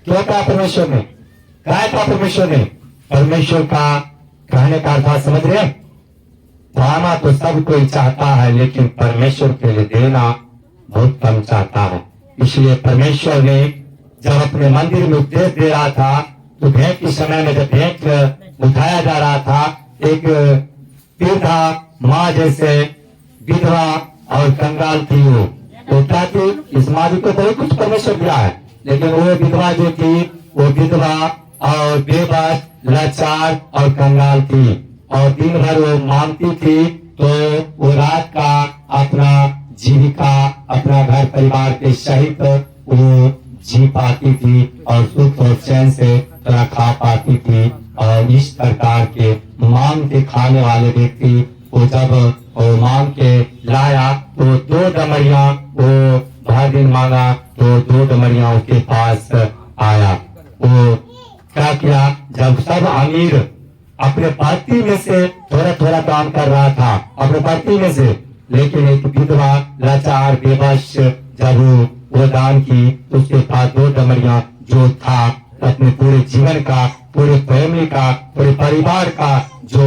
क्यों कहा परमेश्वर ने? काय कहा परमेश्वर ने? परमेश्वर का कहने का अर्थ समझ रहे? पाना तो सब कोई चाहता है, लेकिन परमेश्वर के लिए देना बहुत कम चाहता है। इसलिए परमेश्वर ने जब अपने मंदिर में उपदेश दे रहा था, तो भेंट के समय में जब भेंट उठाया जा रहा था, एक वृद्धा माँ जैसे विधवा और कंगाल थी वो, तो क्या थी? इस माँ जी को बहुत कुछ परमेश्वर दिया है, लेकिन वो विधवा जो थी वो विधवा और बेबस, लाचार और कंगाल थी, और दिन भर वो मांगती थी, तो वो रात का अपना जीविका अपना घर परिवार के सहित वो जी पाती थी और सुख और चैन से थोड़ा खा पाती थी। और इस प्रकार के मांग के खाने वाले व्यक्ति वो जब वो मांग के लाया तो 2 डमरियां वो भर दिन मांगा, तो 2 डमरियां उसके पास आया। वो क्या किया? जब सब अमीर अपने पार्टी में से थोड़ा थोड़ा दान कर रहा था, अपने पार्टी में से, लेकिन एक विधवा लाचार बेबस जब वो दान की, तो उसके पास 2 डमरियां जो था अपने पूरे जीवन का, पूरे फैमिली का, पूरे परिवार का जो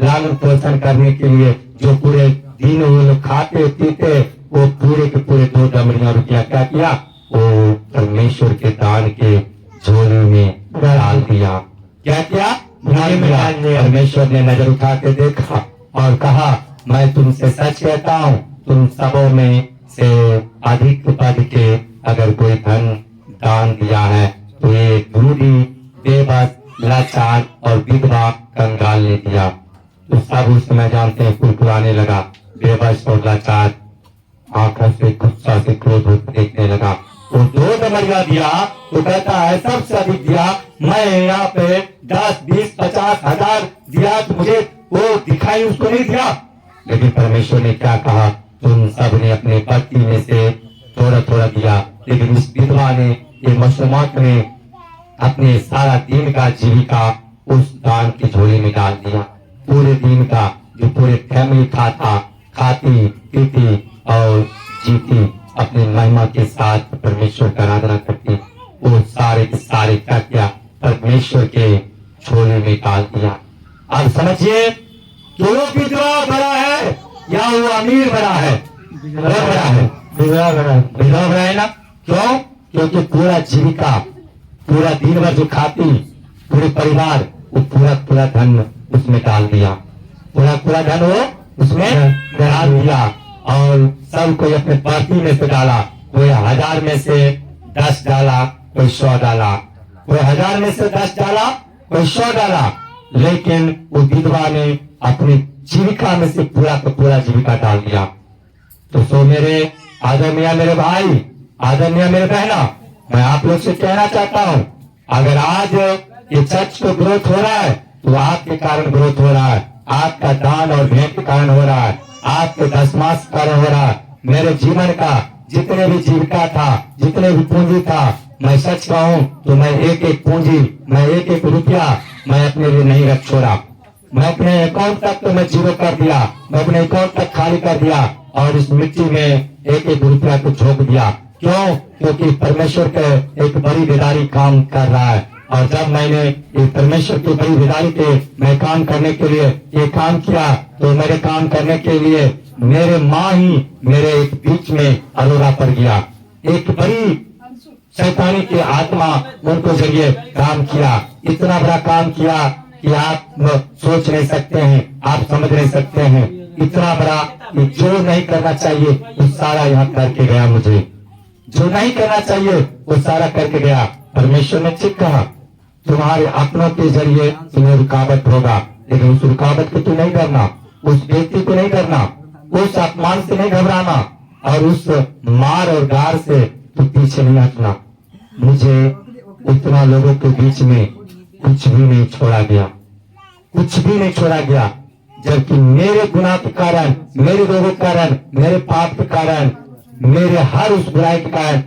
लालन पोषण करने के लिए जो पूरे दिन वो लोग खाते पीते, वो पूरे के पूरे 2 डमरियां रुपया क्या किया? वो परमेश्वर के दान के झोले में डाल दिया। क्या किया? परमेश्वर ने नजर उठा के देखा और कहा, मैं तुमसे सच कहता हूँ, तुम सबों में से अधिक पद के अगर कोई धन दान दिया है तो ये दूरी बेबस लाचार और विधवा कंगाल ने दिया। तो सब उस समय जानते हैं कुरकुराने लगा। बेबस और लाचार आंखों से गुस्सा से क्रोध होकर देखने लगा। वो 2 डमरिया दिया तो कहता है सबसे अधिक दिया, मैं यहाँ पे 10, 20, 50 हजार दिया तो मुझे वो दिखाई उसको नहीं दिया। लेकिन परमेश्वर ने क्या कहा? तुम सब ने अपने पति में से थोड़ा थोड़ा दिया, लेकिन इस विधवा ने, ये मशरूमात ने अपने सारा दिन का जीविका उस दान की झोली में डाल दिया। पूरे दिन का जो पूरे फैमिली खाती पीती और जीती अपनी महिमा के साथ परमेश्वर का आराधना करती, वो सारे के सारे क्या किया? परमेश्वर के झोले में डाल दिया। अब समझिए कि वो विधवा बड़ा है या वो अमीर बड़ा है? बड़ा है, विधवा बड़ा है ना? क्यों? क्योंकि पूरा जीविका, पूरा दिन भर जो खाती, पूरे परिवार, वो पूरा धन उसमें डाल दिया। पूरा धन वो उसमें डाल दिया और सब कोई अपने पार्टी में से डाला। कोई 1000 में से 10 डाला, कोई 100 डाला, कोई 1000 में से 10 डाला, कोई 100 डाला। लेकिन वो विधवा ने अपनी जीविका में से पूरा का पूरा जीविका डाल दिया। तो सो मेरे आदरणीय मेरे भाई, आदरणीय मेरे बहना, मैं आप लोग से कहना चाहता हूँ, अगर आज ये चर्च को ग्रोथ हो रहा है तो आपके कारण ग्रोथ हो रहा है, आपका दान और भेंट के कारण हो रहा है, आपके दशमास के कारण हो रहा है। मेरे जीवन का जितने भी जीविका था, जितने भी पूंजी था, मैं सच कहूँ तो मैं एक एक पूंजी, मैं एक एक रुपया मैं अपने लिए नहीं रख छोड़ा। मैं अपने अकाउंट तक तो मैं जीरो कर दिया, मैं अपने अकाउंट तक खाली कर दिया और इस मिट्टी में एक एक रुपया को झोंक दिया। क्यों? क्योंकि परमेश्वर के एक बड़ी बेदारी काम कर रहा है। और जब मैंने ये परमेश्वर की बड़ी बेदारी के मैं काम करने के लिए ये काम किया, तो मेरे काम करने के लिए मेरे माँ ही मेरे एक बीच में अरोरा पड़ गया। एक बड़ी शैतानी की आत्मा उनको जरिए काम किया, इतना बड़ा काम किया कि आप सोच नहीं सकते हैं, आप समझ नहीं सकते हैं। इतना बड़ा कि जो नहीं करना चाहिए वो सारा यहाँ करके गया। मुझे जो नहीं करना चाहिए वो सारा करके गया। परमेश्वर ने ठीक कहा, तुम्हारे अपनों के जरिए तुम्हें रुकावट होगा, लेकिन उस रुकावट को तू नहीं करना, उस व्यक्ति को नहीं करना, उस अपमान से नहीं घबराना और उस मार और गार से तू पीछे नहीं हटना। मुझे इतना लोगों के बीच में कुछ भी नहीं छोड़ा गया, कुछ भी नहीं छोड़ा गया, जबकि मेरे गुनाह के कारण, मेरे रोगों के कारण, मेरे पाप के कारण, मेरे हर उस बुराई के कारण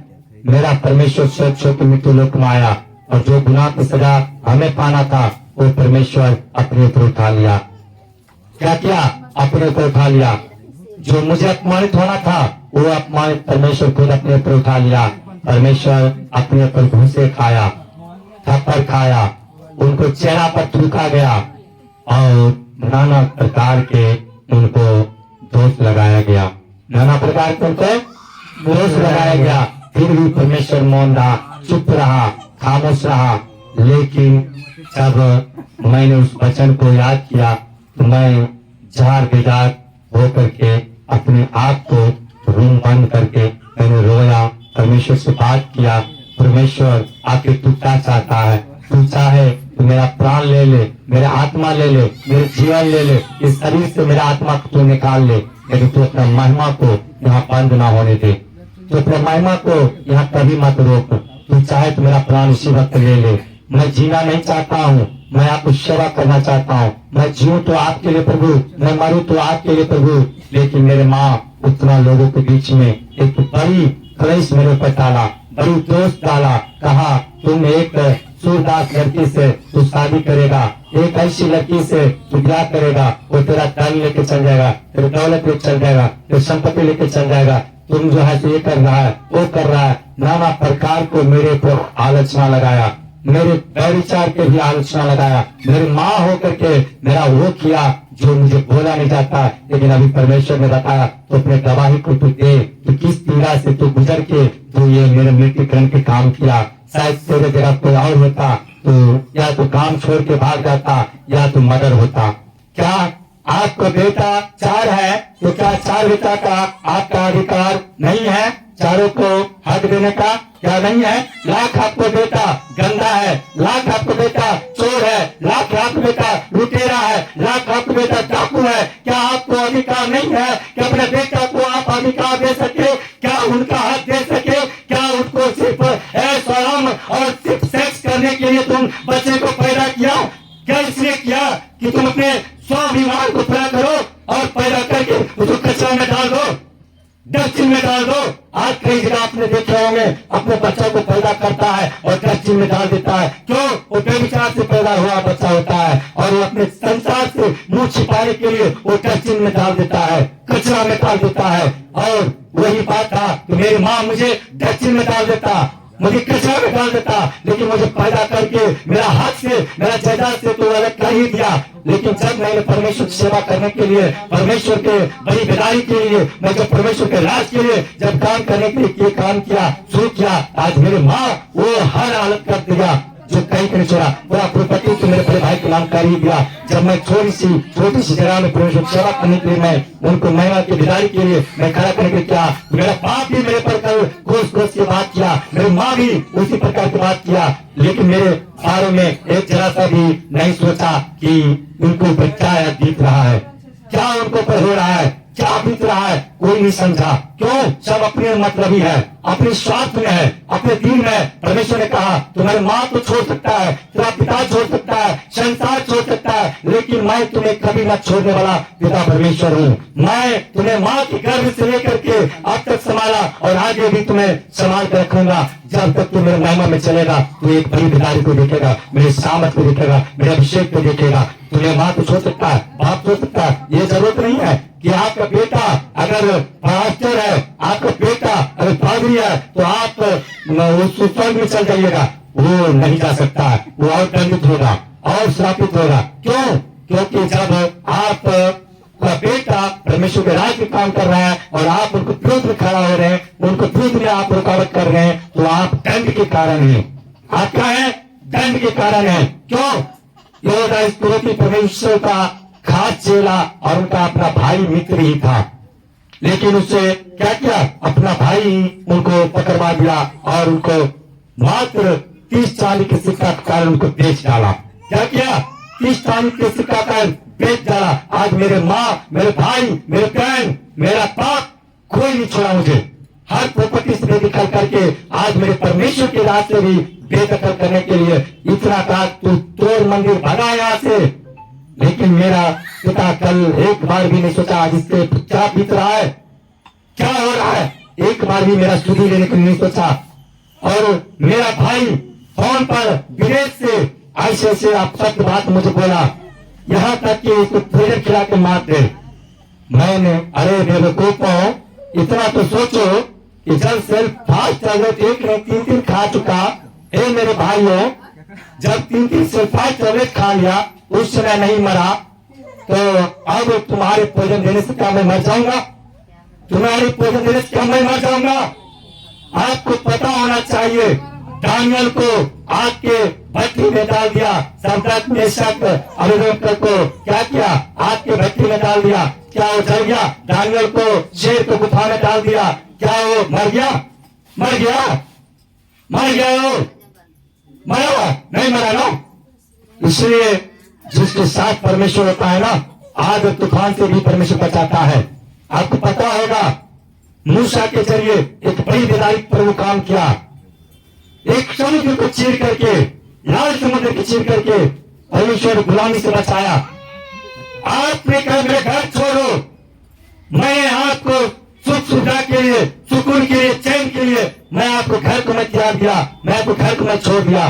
मेरा परमेश्वर स्वच्छ होकर मृत्यु लोक में आया और जो गुनाह की सजा हमें पाना था वो परमेश्वर अपने ऊपर उठा लिया। क्या किया? अपने ऊपर उठा लिया। जो मुझे अपमानित होना था वो अपमानित परमेश्वर खुद अपने ऊपर उठा लिया। परमेश्वर अपने ऊपर घूंसे खाया, थप्पड़ खाया, उनको चेहरा पर थूका गया और नाना प्रकार के उनको दोष लगाया गया, नाना प्रकार के उनको दोष लगाया गया। फिर भी परमेश्वर मौन रहा, चुप रहा, खामोश रहा। लेकिन जब मैंने उस वचन को याद किया तो मैं जार बेजार होकर के अपने आप को रूम बंद करके मैंने रोया, परमेश्वर से बात किया। परमेश्वर आके तू क्या चाहता है? तू चाहे तो मेरा प्राण ले ले, मेरा आत्मा ले ले, मेरे जीवन ले ले, इस शरीर से मेरा आत्मा को तू निकाल ले, लेकिन तू अपना महिमा को यहाँ बंद ना होने दे। तो अपने महिमा को यहाँ कभी मत रोक। तू चाहे तो मेरा प्राण इसी वक्त ले ले। मैं जीना नहीं चाहता हूँ, मैं आपको सेवा करना चाहता हूँ। मैं जीऊँ तो आपके लिए प्रभु, मैं मरूँ तो आपके लिए प्रभु। लेकिन मेरे माँ उतना लोगों के बीच में एक बड़ी कलेश मेरे ऊपर डाला, बड़ी दोस्त डाला। कहा तुम एक सूरदास लड़की से तू शादी करेगा, एक ऐसी लड़की से तू ब्याह करेगा, वो तेरा धन लेके चल जाएगा, तेरे दौलत लेके चल जाएगा, तेरे संपत्ति लेके चल जाएगा। तुम जो है ये कर रहा है, वो कर रहा है। नाना प्रकार को मेरे पर आलोचना लगाया, मेरे व्यविचार के भी आलोचना लगाया। मेरी माँ होकर के मेरा वो किया जो मुझे बोला नहीं जाता। लेकिन अभी परमेश्वर ने बताया तो अपने गवाही को तू दे कि किस पीड़ा से तू गुजर के तू ये मेरे मृत्युकरण के काम किया। शायद तेरे जगह कोई और होता तो या तो काम छोड़ के भाग जाता या तो मर्डर होता। क्या आपको बेटा 4 है तो क्या 4 बेटा का आपका अधिकार नहीं है? चारों को हक देने का क्या नहीं है? लाख आपको बेटा गंदा है, लाख आपको बेटा चोर है, लाख आपको बेटा लुटेरा है, लाख आपको बेटा डाकू है। क्या आपको अधिकार नहीं है कि अपने बेटा को आप अधिकार दे सके? क्या उनका हक दे सके? क्या उनको सिर्फ ऐश आराम और सिर्फ सेक्स करने के लिए तुम बच्चे को पैदा किया? क्या इसलिए किया कि तुम अपने स्वाभिमान को पूरा करो और पैदा करके उसको कचरा में डाल दो, डस्टबिन में डाल दो? आज कई जगह आपने देखे होंगे अपने बच्चों को पैदा करता है और डस्टबिन में डाल देता है। क्यों? वो बेविचार से पैदा हुआ बच्चा होता है और वो अपने संसार से मुंह छिपाने के लिए वो डस्टबिन में डाल देता है, कचरा में डाल देता है। और वही बात था कि मेरी माँ मुझे डस्टबिन में डाल देता, मुझे कचरा में डाल देता, लेकिन मुझे पैदा करके मेरा हाथ से, मेरा जायदाद से तो अलग कर ही दिया। लेकिन जब मैंने परमेश्वर की सेवा करने के लिए, परमेश्वर के बड़ी बेदारी के लिए, मैं जब परमेश्वर के राज के लिए जब काम करने के लिए काम किया, शुरू किया, आज मेरी माँ वो हर हालत कर दिया जो कहीं नहीं छोड़ा। पूरा प्रॉपर्टी तो मेरे बड़े भाई के नाम कर ही दिया। जब मैं छोटी सी जगह में परमेश्वर सेवा करने के लिए मैं उनको महिमा की बेदारी के लिए मैं खड़ा करने के लिए किया, मेरा बाप भी मेरे पर कल घोष की बात किया, मेरी माँ भी उसी प्रकार की बात किया। लेकिन मेरे बारे में एक जरा सा भी नहीं सोचा कि उनको बच्चा या बीत रहा है, क्या उनको पर हो रहा है। क्या बीत रहा है कोई नहीं समझा। क्यों? सब अपने मतलबी है, अपने स्वार्थ में है, अपने दीन में। परमेश्वर ने कहा तुम्हारी माँ तो छोड़ सकता है, तेरा पिता छोड़ सकता है, संसार छोड़ सकता है, लेकिन मैं तुम्हें कभी न छोड़ने वाला पिता परमेश्वर हूँ। मैं तुम्हें माँ की गर्भ से लेकर के अब तक संभाला और आगे भी तुम्हें संभाल कर रखूंगा। जब तक तू मेरे महिमा में चलेगा तू एक बड़ी बिदारी को देखेगा, मेरे सामर्थ को देखेगा, मेरे अभिषेक को देखेगा। तुम्हें माँ तो छोड़ सकता है, बाप छोड़ सकता है, ये जरूरत नहीं है कि आपका बेटा अगर पास्टर है, आपका बेटा अगर पादरी है तो आप उस स्वर्ग में चल जाइएगा। वो नहीं जा सकता है, वो और दंडित होगा और श्रापित होगा। क्यों? क्योंकि जब आप का बेटा परमेश्वर के राज में काम कर रहा है और आप उनको विरोध में खड़ा हो रहे हैं, उनको विरोध में आप रुकावट कर रहे हैं, तो आप दंड के कारण है। आप क्या है? दंड के कारण है। क्यों? यहोवा इस्करियोती परमेश्वर का खास चेला और उनका अपना भाई मित्र ही था, लेकिन उससे क्या किया? अपना भाई उनको पकड़वा दिया और उनको मात्र 30-40 के सिक्का के कारण उनको बेच डाला। क्या किया? 30-40 के सिक्का का बेच डाला। आज मेरे माँ, मेरे भाई, मेरे बहन, मेरा बाप कोई नहीं छोड़ा मुझे। हर प्रॉपर्टी से बेदखल करके आज मेरे परमेश्वर के राज से भी बेदखल करने के लिए इतना कहा तू तोड़ मंदिर भगा यहाँ से। लेकिन मेरा पिता कल एक बार भी नहीं सोचा आज इससे क्या बीत रहा है, क्या हो रहा है, एक बार भी मेरा सुधी लेने को नहीं सोचा। और मेरा भाई फोन पर विदेश से ऐसे ऐसे आप सत्य बात मुझे बोला, यहाँ तक कि इसको थ्रिलर खिला के मार दे। मैंने अरे बेवकूफो, इतना तो सोचो कि जब सेल्फ फास्ट चल रहे एक ने 3-3 खा चुका। हे मेरे भाइयों, जब 3-3 सेल्फ फास्ट टैबलेट खा लिया उस समय नहीं मरा तो अब तुम्हारे भोजन देने से क्या मैं मर जाऊंगा? तुम्हारे भोजन देने से क्या मैं मर जाऊंगा? आपको पता होना चाहिए दानियल को आग के भट्टी में डाल दिया, शद्रक मेशक अबेदनगो को क्या किया? आग के भट्टी में डाल दिया। क्या वो जल गया? दानियल को शेर को गुफा में डाल दिया। क्या वो मर गया? मर गया? मर गया? वो मरा नहीं? मरा ना। इसलिए जिसके साथ परमेश्वर होता है ना, आग तूफान से भी परमेश्वर बचाता है। आपको पता होगा मूसा के जरिए एक बड़ी बेदारी पर वो काम किया। एक समुद्र को चीर करके, लाल समुद्र को चीर करके परमेश्वर गुलामी से बचाया। आपने कहा मेरे घर छोड़ो, मैं आपको सुख सुविधा के लिए, सुकून के लिए, चैन के लिए मैं आपको घर को मैं त्याग दिया, मैं आपको घर को मैं छोड़ दिया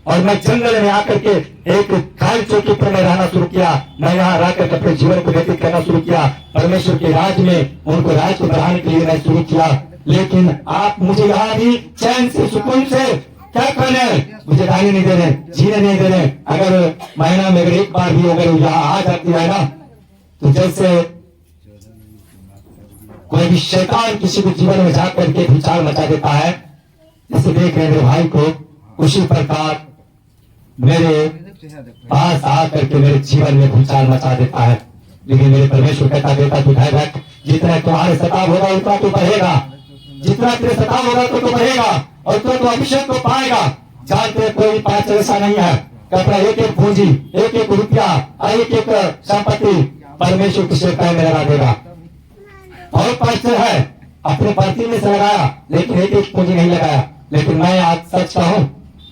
और मैं जंगल में आकर के एक खाली चौकी पर मैं रहना शुरू किया। मैं यहाँ रहकर अपने जीवन को व्यतीत करना शुरू किया। परमेश्वर के राज में उनको राज को बढ़ाने के लिए मैं शुरू किया। लेकिन आप मुझे यहाँ भी चैन से, सुकून से क्या करने, मुझे रहने नहीं दे रहे, जीने नहीं दे रहे। अगर महीना में अगर एक बार भी अगर यहाँ आ जाती है ना, तो जैसे कोई भी शैतान किसी को जीवन में जाकर के भूचाल मचा देता है, जैसे देख रहे मेरे भाई को, उसी प्रकार मेरे पास आकर के मेरे जीवन में भूचाल मचा देता है। लेकिन मेरे परमेश्वर कहता बेटा तू धैर्य रख, जितना तुम्हारे सताव होगा उतना तो बढ़ेगा, जितना तेरे सताव होगा तो बढ़ेगा और तो अभिषेक को पाएगा। जानते कोई पांच ऐसा नहीं है कि अपना एक एक पूंजी, एक एक रुपया, एक एक संपत्ति परमेश्वर के सेवकाई में लगा देगा। और पास्टर है अपने भर्ती में से लगाया लेकिन एक एक पूंजी नहीं लगाया। लेकिन मैं आज सच कहूं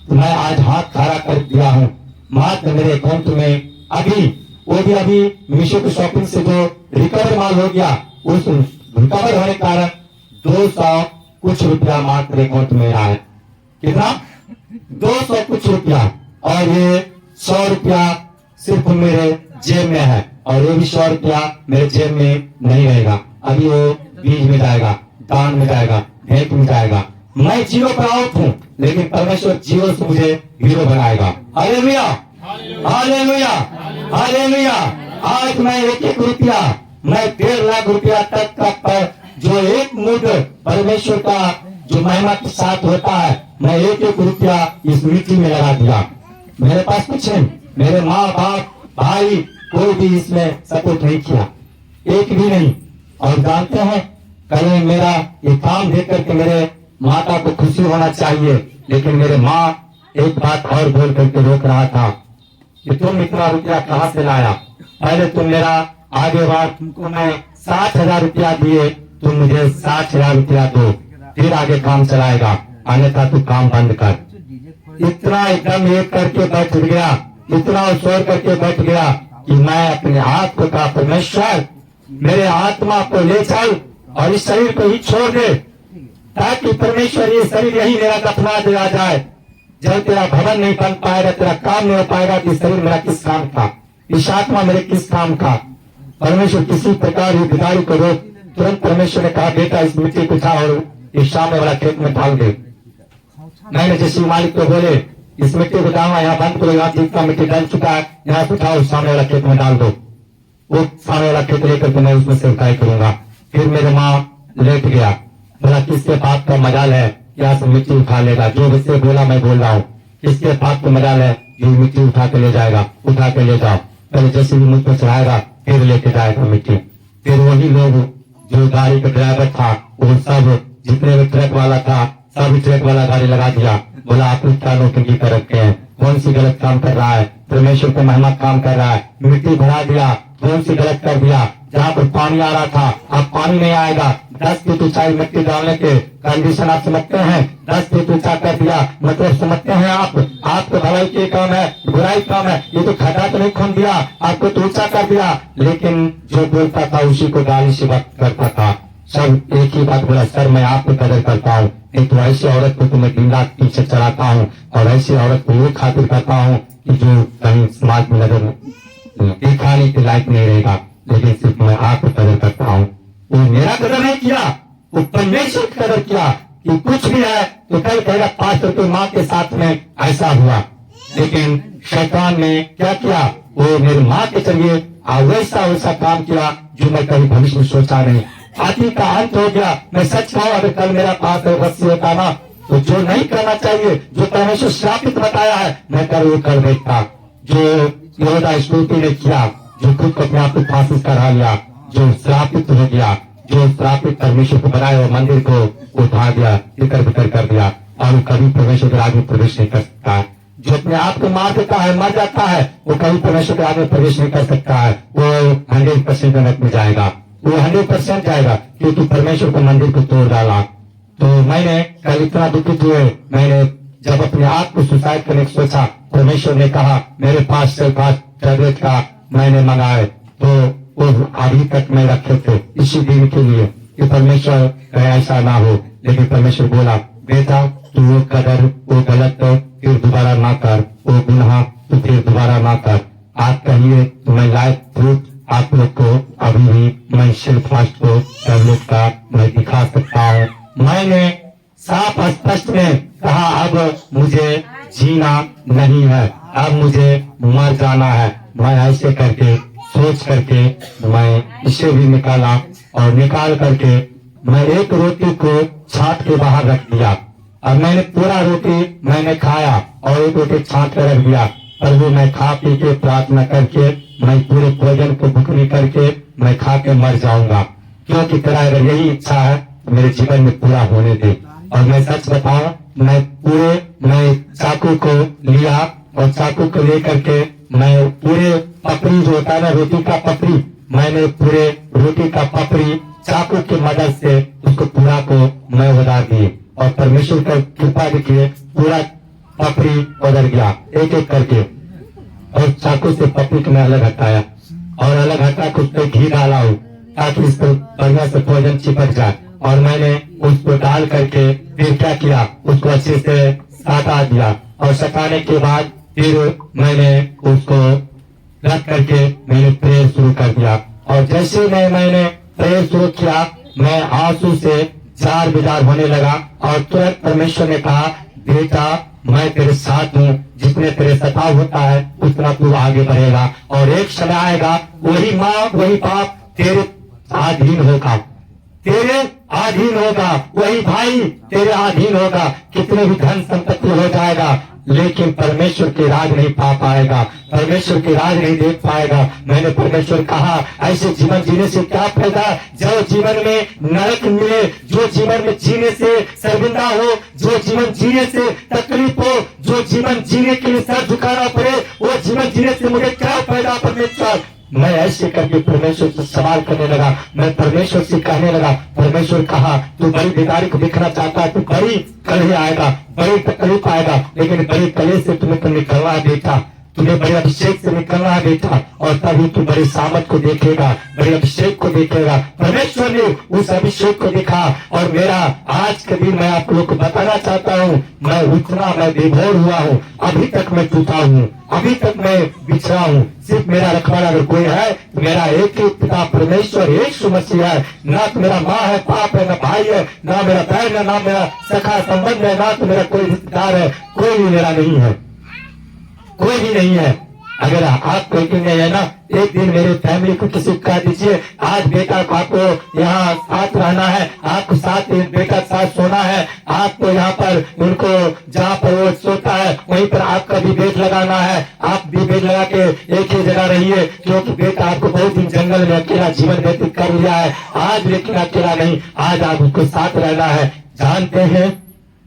तो मैं आज हाथ खड़ा कर दिया हूं। मात्र मेरे अकाउंट में अभी वो भी अभी मीशो की शॉपिंग से जो रिकवर माल हो गया, उस रिकवर होने के कारण 200 कुछ रुपया मात्र अकाउंट में आया है। कितना? 200 कुछ रुपया। और ये 100 रुपया सिर्फ मेरे जेब में है और ये भी 100 रुपया मेरे जेब में नहीं रहेगा। अभी वो बीज में जाएगा, दान में जाएगा, भेंट में जाएगा। मैं जीरो पर आउट हूँ लेकिन परमेश्वर जीरो से मुझे हीरो बनाएगा। Hallelujah, hallelujah, hallelujah. आज मैं एक एक रुपया, मैं 1.5 लाख रुपया तक का जो एक मुठ परमेश्वर का जो महिमा के साथ होता है, मैं एक एक रुपया इस मिट्टी में लगा दिया। मेरे पास कुछ नहीं, मेरे माँ बाप भाई कोई भी इसमें सपोर्ट नहीं किया, एक भी नहीं। और जानते हैं कल मेरा ये काम देख करके मेरे माता को खुशी होना चाहिए, लेकिन मेरे माँ एक बात और बोल करके रोक रहा था कि तुम इतना रुपया कहाँ से लाया? पहले तुम मेरा आगे बार तुमको मैं 60,000 रुपया दिए, तुम मुझे 60,000 रुपया दो, फिर आगे काम चलाएगा, अन्यथा तू काम बंद कर। इतना एकदम एक करके बैठ गया, इतना शोर करके बैठ गया कि मैं अपने हाथ को कहा, परमेश्वर मेरे आत्मा को ले चल और इस शरीर को ही छोड़ दे, ताकि परमेश्वर ये शरीर यही मेरा दफना दिया जाए। जब तेरा भवन नहीं बन पाएगा, तेरा काम नहीं हो पाएगा, तो इस शरीर मेरा किस काम का, इस आत्मा मेरे किस काम का। परमेश्वर किसी प्रकार ये बिगाड़ी को रोक। तुरंत परमेश्वर ने कहा, बेटा इस मिट्टी को उठा और इस सामने वाला खेत में डाल दे। मैंने जैसे मालिक को बोले, इस मिट्टी को डालना, यहाँ बंद करो, यहाँ जितना मिट्टी डल चुका है, यहाँ से उठाओ सामने वाला खेत में डाल दो। वो सामने वाला खेत लेकर के मैं उसमें से उठाई करूंगा। फिर मेरे माँ लेट गया, बोला किसके बात का मजाल है, यहाँ से मिट्टी उठा लेगा, जो मुझसे बोला मैं बोल रहा हूँ, किसके बात का मजाल है, ये मिट्टी उठा के ले जाएगा, उठा के ले जाओ। पहले जैसे भी मुझ पर चढ़ाएगा फिर लेके जाएगा मिट्टी। फिर वही लोग जो गाड़ी का ड्राइवर था, वो सब जितने भी ट्रक वाला था, सभी ट्रक वाला गाड़ी लगा दिया। बोला आप क्या नौकरी कर रखे हैं, कौन सी गलत काम कर रहा है, परमेश्वर को मेहनत काम कर रहा है। मिट्टी भरा दिया, कौन सी गलत कर दिया, जहाँ पर पानी आ रहा था अब पानी नहीं आएगा। 10 फीट ऊंचाई मिट्टी डालने के कंडीशन आप समझते हैं, 10 फीट ऊंचा कर दिया, मतलब समझते हैं आप, आपको भलाई के काम है, बुराई काम है। ये तो खड्डा तो नहीं खोद दिया, आपको तो ऊंचा कर दिया, लेकिन जो बोलता था उसी को गाली से बात करता था। सब एक ही बात बोला, सर मैं आपको कदर करता हूँ, नहीं तो ऐसी औरत को तुम्हें दिन रात पीछे चलाता हूँ, और ऐसी औरत को वो खातिर करता हूँ कि जो कहीं समाज में नजर दिखाने के लायक नहीं रहेगा, लेकिन सिर्फ मैं आपको कदर करता हूँ। वो मेरा कदर नहीं किया, वो परमेश्वर की कदर किया कि कुछ भी है तो कल कहेगा पास्टर की माँ के साथ में ऐसा हुआ। लेकिन शैतान ने क्या किया, वो मेरी माँ के जरिए वैसा वैसा काम किया जो मैं कभी भविष्य में सोचा नहीं। आदि का अंत हो गया। मैं सच कहूँ, अगर कल मेरा पास रस्सी होता ना, तो जो नहीं करना चाहिए, जो परमेश्वर श्रापित बताया है, मैं कर वो कर देता। जो यहूदा इस्करियोती ने किया, जो खुद को अपने आप को फांसी करा लिया, जो श्रापित हो गया, जो श्रापित परमेश्वर को बनाया और मंदिर को उठा दिया, तितर बितर कर दिया, और वो कभी परमेश्वर के आगे प्रवेश नहीं कर सकता है। जो अपने आप को मार देता है, मर जाता है, वो कभी परमेश्वर के आगे प्रवेश नहीं कर सकता है। वो 100% नरक में जाएगा, वो 100% जाएगा, क्योंकि परमेश्वर को मंदिर को तोड़ डाला। तो मैंने कल इतना दुखित हुए, मैंने जब अपने आप को सुसाइड करने की सोचा, परमेश्वर ने कहा मेरे पास से 5 टैबलेट का मैंने मंगाए, तो वो अभी तक मैं रखे थे इसी दिन के लिए कि परमेश्वर कहे ऐसा ना हो। लेकिन परमेश्वर बोला, बेटा तू वो कदर, वो गलत फिर दोबारा ना कर, वो गुनाह तू फिर दोबारा ना कर। आप कहिए तो मैं लाइव प्रूफ आप लोग को अभी भी मैं शिल्फास्ट को टैबलेट का मैं दिखा सकता हूँ। मैंने साफ स्पष्ट में कहा अब मुझे जीना नहीं है, अब मुझे मर जाना है। मैं ऐसे करके सोच करके मैं इसे भी निकाला, और निकाल करके मैं एक रोटी को छांट के बाहर रख दिया, और मैंने पूरा रोटी मैंने खाया और एक रोटी छांट कर रख दिया। प्रभु मैं खा पी के प्रार्थना करके मैं पूरे भोजन को भुखनी करके मैं खा के मर जाऊंगा, क्योंकि तेरा अगर यही इच्छा है तो मेरे जीवन में पूरा होने दे। और मैं सच बताऊं, मैं चाकू को लिया, और चाकू को लेकर के मैं पूरे पपड़ी जो होता है ना, रोटी का पपड़ी, मैंने पूरे रोटी का पपड़ी चाकू की मदद से उसको पूरा को मैं उतार दिए, और परमेश्वर का कृपा देखिए पूरा पपड़ी उधर गया एक एक करके, और चाकू से पपड़ी को मैं अलग हटाया, और अलग हटा के उस पर घी डाला हूँ ताकि इस पर बढ़िया से भोजन चिपक जाए। और मैंने उसको डाल करके फिर क्या किया, उसको अच्छे से सटा दिया, और सटाने के बाद फिर मैंने उसको रख करके मैंने प्रेयर शुरू कर दिया। और जैसे मैंने प्रेयर शुरू किया, मैं आंसू से जार बिजार होने लगा, और तुरंत परमेश्वर ने कहा, बेटा मैं तेरे साथ हूँ, जितने तेरे सताव होता है उतना तू आगे बढ़ेगा, और एक समय आएगा वही माँ वही बाप तेरे अधीन होगा, तेरे अधीन होगा, वही भाई तेरे अधीन होगा। कितने भी धन संपत्ति हो जाएगा, लेकिन परमेश्वर के राज नहीं पा पाएगा, परमेश्वर के राज नहीं देख पाएगा। मैंने परमेश्वर कहा ऐसे जीवन जीने से क्या फायदा, जो जीवन में नरक मिले, जो जीवन में जीने से शर्मिंदा हो, जो जीवन जीने से तकलीफ हो, जो जीवन जीने के लिए सर झुकाना पड़े, वो जीवन जीने से मुझे क्या फायदा परमेश्वर। मैं ऐसे करके परमेश्वर से सवाल करने लगा। मैं परमेश्वर से कहने लगा, परमेश्वर कहा तू बड़ी बीमारी को देखना चाहता है, तू बड़ी कलह आएगा, बड़ी तकलीफ आएगा, लेकिन बड़ी कलह से तुम्हें तो निकलना है बेटा, तुम्हें बड़े अभिषेक से निकलना है बेटा, और तभी तू बड़े सामर्थ को देखेगा, बड़े अभिषेक को देखेगा। परमेश्वर ने उस अभिषेक को देखा। और मेरा आज के दिन मैं आप लोग को बताना चाहता हूँ, मैं विभोर हुआ हूँ, अभी तक मैं टूटा हूँ, अभी तक मैं बिछड़ा हूँ। सिर्फ मेरा रखवाला अगर कोई है तो मेरा एक ही पिता परमेश्वर यीशु मसीह है। ना तो मेरा माँ है, बाप है, ना भाई है, ना मेरा बहन है, ना मेरा सखा संबंध है, ना तो मेरा कोई रिश्तेदार है, कोई भी मेरा नहीं है, कोई भी नहीं है। अगर आप कोई भी नहीं है ना, एक दिन मेरे फैमिली को किसी को कह दीजिए आज बेटा को आपको यहाँ साथ रहना है, आपको साथ बेटा के साथ सोना है, आपको यहाँ पर उनको जहाँ पर वो सोता है वहीं पर आपका भी बेड लगाना है, आप भी बेड लगा के एक ही जगह रहिए, क्योंकि बेटा आपको बहुत दिन जंगल में अकेला जीवन व्यतीत कर लिया है। आज लेकिन अकेला नहीं, आज आप उसको साथ रहना है। जानते हैं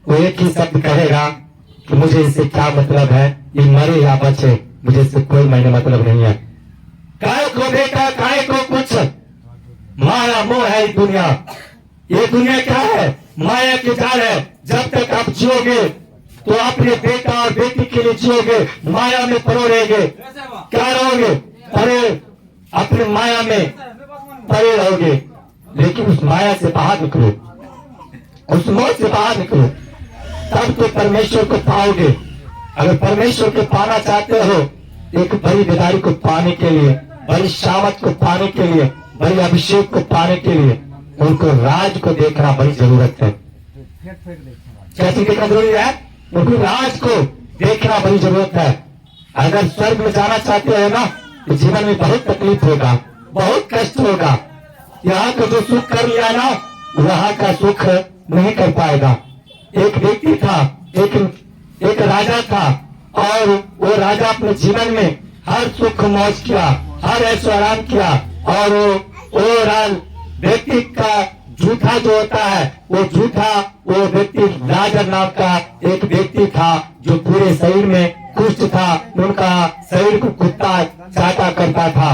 वो एक ही शब्द कहेगा कि मुझे इससे क्या मतलब है, ये मरे या बचे, मुझे इससे कोई मैंने मतलब नहीं है। काय को बेटा, काय को कुछ, माया मोह है दुनिया। ये दुनिया क्या है? माया की जाल है। जब तक आप जियोगे तो अपने बेटा और बेटी के लिए जियोगे, माया में परो रहेंगे। क्या रहोगे? परे, अपने माया में परे रहोगे। लेकिन उस माया से बाहर निकलो, उस मोह से बाहर निकलो, तब तो परमेश्वर को पाओगे। अगर परमेश्वर को पाना चाहते हो, एक बड़ी बेदारी को पाने के लिए, बड़ी शामत को पाने के लिए, बड़ी अभिषेक को पाने के लिए उनको राज को देखना बड़ी जरूरत है। कैसे देखना जरूरी है? उनको राज को देखना बड़ी जरूरत है। अगर स्वर्ग में जाना चाहते हो ना, तो जीवन में बहुत तकलीफ होगा, बहुत कष्ट होगा। यहाँ का जो सुख कर लिया ना, वहाँ का सुख नहीं कर पाएगा। एक व्यक्ति था, एक राजा था, और वो राजा अपने जीवन में हर सुख मौज किया, हर ऐशो आराम किया, और वो व्यक्ति का झूठा जो होता है, वो व्यक्ति राजा नाम का एक व्यक्ति था जो पूरे शरीर में कुष्ठ था, उनका शरीर को कुत्ता चाटा करता था,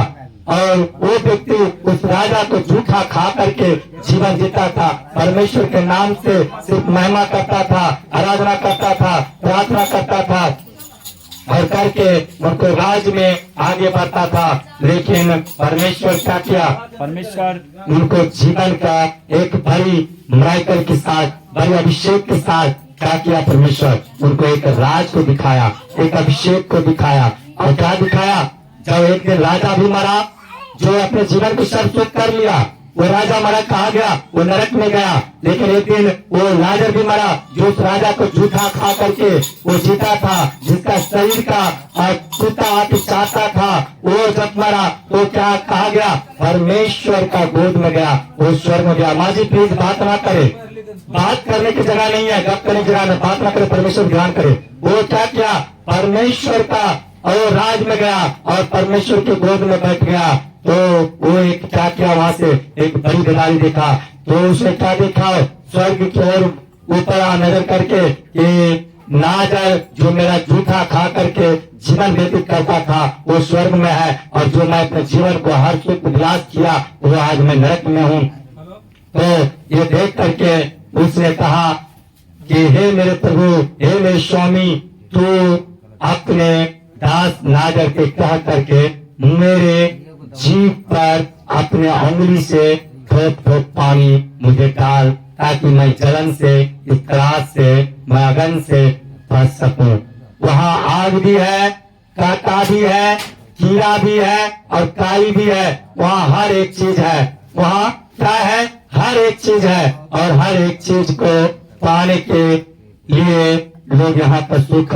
और वो व्यक्ति उस राजा को झूठा खा करके जीवन जीता था। परमेश्वर के नाम से सिर्फ महिमा करता था, आराधना करता था, प्रार्थना करता था, और करके उनको राज में आगे बढ़ता था। लेकिन परमेश्वर क्या किया? परमेश्वर उनको जीवन का एक बड़ी मिराकल के साथ, बड़ी अभिषेक के साथ क्या किया? परमेश्वर उनको एक राज को दिखाया, एक अभिषेक को दिखाया। और क्या दिखाया? जब एक दिन राजा भी मरा, जो अपने जीवन को सब सुख कर लिया, वो राजा मरा, कहा गया? वो नरक में गया। लेकिन एक दिन वो राजा भी मरा, जो उस राजा को झूठा खा करके वो जीता था, जिसका शरीर का कुत्ता आके चाहता था, वो जब मरा तो क्या कहा गया? परमेश्वर का गोद में गया, वो स्वर्ग में गया। माँ जी प्लीज बात ना करे, बात करने की जगह नहीं है, गप करने की जगह नहीं, बात ना करे, परमेश्वर ध्यान करे। वो क्या किया? परमेश्वर का और राज में गया और परमेश्वर के गोद में बैठ गया। तो वो एक क्या किया? वहां से एक बड़ी बीमारी देखा। तो उसने क्या देखा? स्वर्ग की ओर ऊपर नजर करके कि नाजर जो मेरा जूठा खा करके जीवन व्यतीत करता था वो स्वर्ग में है, और जो मैं अपने जीवन को हर सुख विलास किया वो आज मैं नरक में हूँ। तो ये देख करके उसने कहा कि हे मेरे प्रभु, हे मेरे स्वामी, तू अपने दास नाजर के कह करके मेरे जीभ पर अपने उंगली से थोप थोप पानी मुझे डाल, ताकि मैं जलन से, इस त्रास से, मैं अगन से बच सकूं। वहाँ आग भी है, कांटा भी है, कीड़ा भी है और काई भी है। वहाँ हर एक चीज है। वहाँ क्या है? हर एक चीज है, और हर एक चीज को पाने के लिए लोग यहाँ पर सुख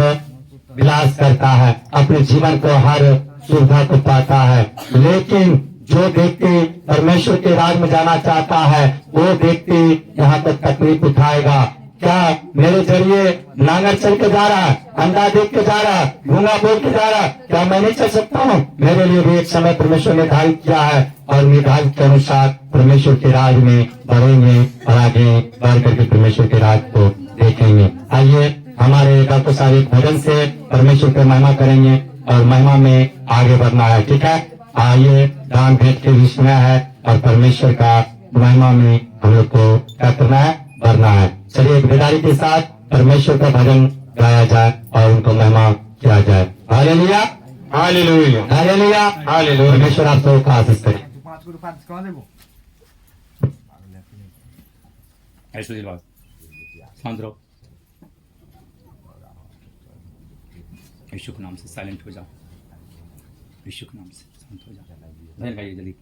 विलास करता है, अपने जीवन को हर सुविधा को पाता है। लेकिन जो व्यक्ति परमेश्वर के राज में जाना चाहता है, वो व्यक्ति यहाँ पर तकलीफ उठाएगा। क्या मेरे जरिए नांगर चल के जा रहा है, अंधा देख के जा रहा है, गूंगा बोल के जा रहा है, क्या मैं नहीं चल सकता हूँ? मेरे लिए भी एक समय परमेश्वर निर्धारित किया है, और निर्धारित के अनुसार परमेश्वर के राज में बढ़ेंगे और आगे बढ़ करके परमेश्वर के राज को देखेंगे। आइए हमारे डॉक्टर साहब एक भजन से परमेश्वर की महिमा करेंगे और महिमा में आगे बढ़ना है। ठीक है? आइए दान भेंट के विषय में है और परमेश्वर का महिमा में हम लोग को क्या करना है, भरना है। चलिए एक बेदारी के साथ परमेश्वर का भजन गाया जाए और उनको महिमा किया जाए। Hallelujah, hallelujah, hallelujah, hallelujah. परमेश्वर आप सबको आशीष करे। ऐसे दिलवाग शांत रहो। यीशु के नाम से साइलेंट हो जाओ। यीशु के नाम से शांत हो जाओ। भजन गाइए जल्दी।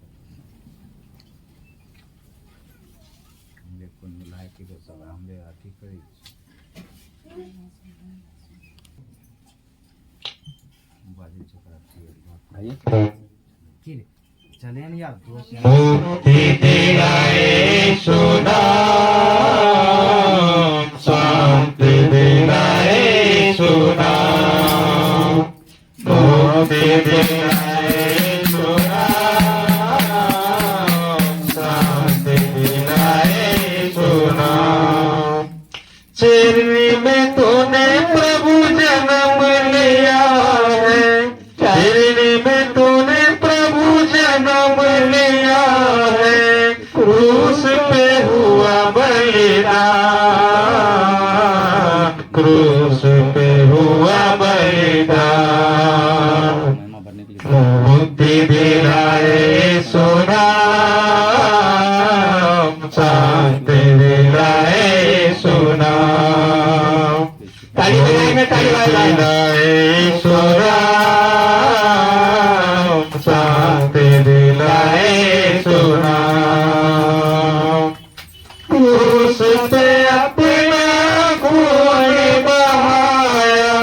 चले यार दोस्त मुक्ति देना यीशु नाम, शांति देना यीशु नाम, मुक्ति देना यीशु नाम, शांति देना यीशु नाम। चरनी में तूने प्रभु जन्म लिया है, चरनी में तूने प्रभु जन्म लिया है, क्रूस पे हुआ बलिदान, क्रूस पे हुआ बलिदान। महिमा भरने के लिए मुक्ति दिलाए यीशु नाम, शांति दिलाए यीशु नाम। ताली बजाएंगे, ताली बजाएंगे। यीशु नाम, शांति दिलाए यीशु नाम। क्रूस पे अपना खून बहाया,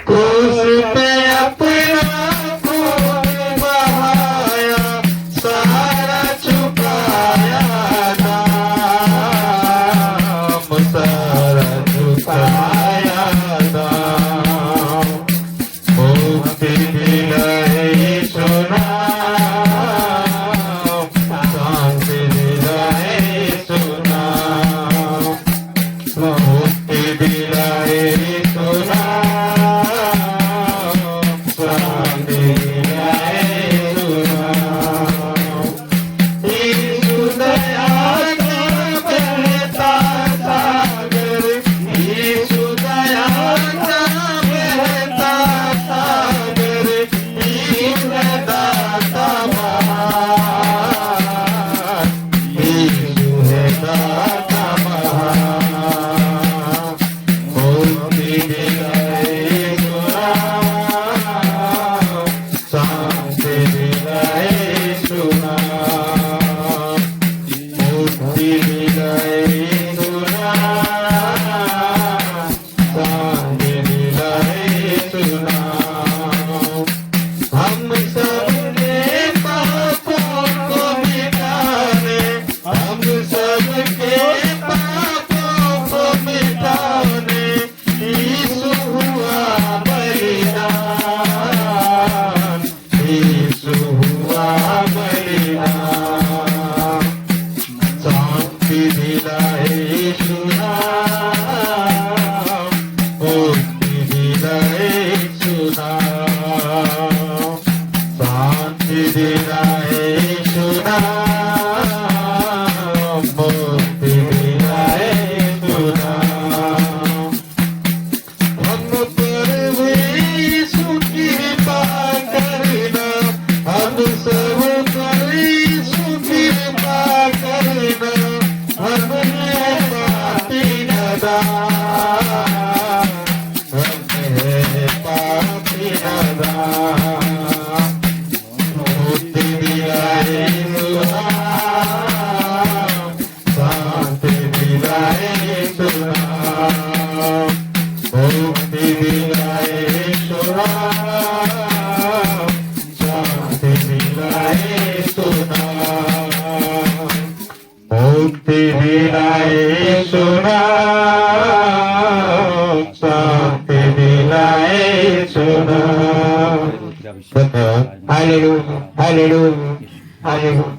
क्रूस पे अपना खून बहाया, सारा चुकाया दाम, सारा चुकाया दाम। मुक्ति दिलाए यीशु नाम, शांति दिलाए यीशु नाम, मुक्ति दिलाए यीशु नाम, शांति दिलाए यीशु नाम। यीशु दया का बहता सागर, यीशु दया का बहता सागर, यीशु दाता महान, यीशु है दाता महान। मुक्ति दिलाए यीशु नाम, शांति दिलाए यीशु नाम, मुक्ति दिलाए यीशु नाम, शांति दिलाए यीशु नाम। हम सबने पापों को मिटाने, हम सबके पापों को मिटाने, यीशु हुआ बलिदान, यीशु हुआ बलिदान। शांति दिलाए यीशु नाम, मुक्ति दिलाए यीशु नाम, शांति दिलाए यीशु नाम, मुक्ति दिलाए यीशु नाम। हम पर यीशु की कृपा करना, हम सब पर यीशु की कृपा करना, हमने पापी नदान, हमने पापी नदान। मुक्ति दिलाए यीशु नाम, शांति दिलाए यीशु नाम, मुक्ति दिलाए यीशु नाम, शांति दिलाए यीशु नाम, मुक्ति दिलाए यीशु नाम, शांति दिलाए यीशु नाम। Hallelujah, hallelujah, hallelujah.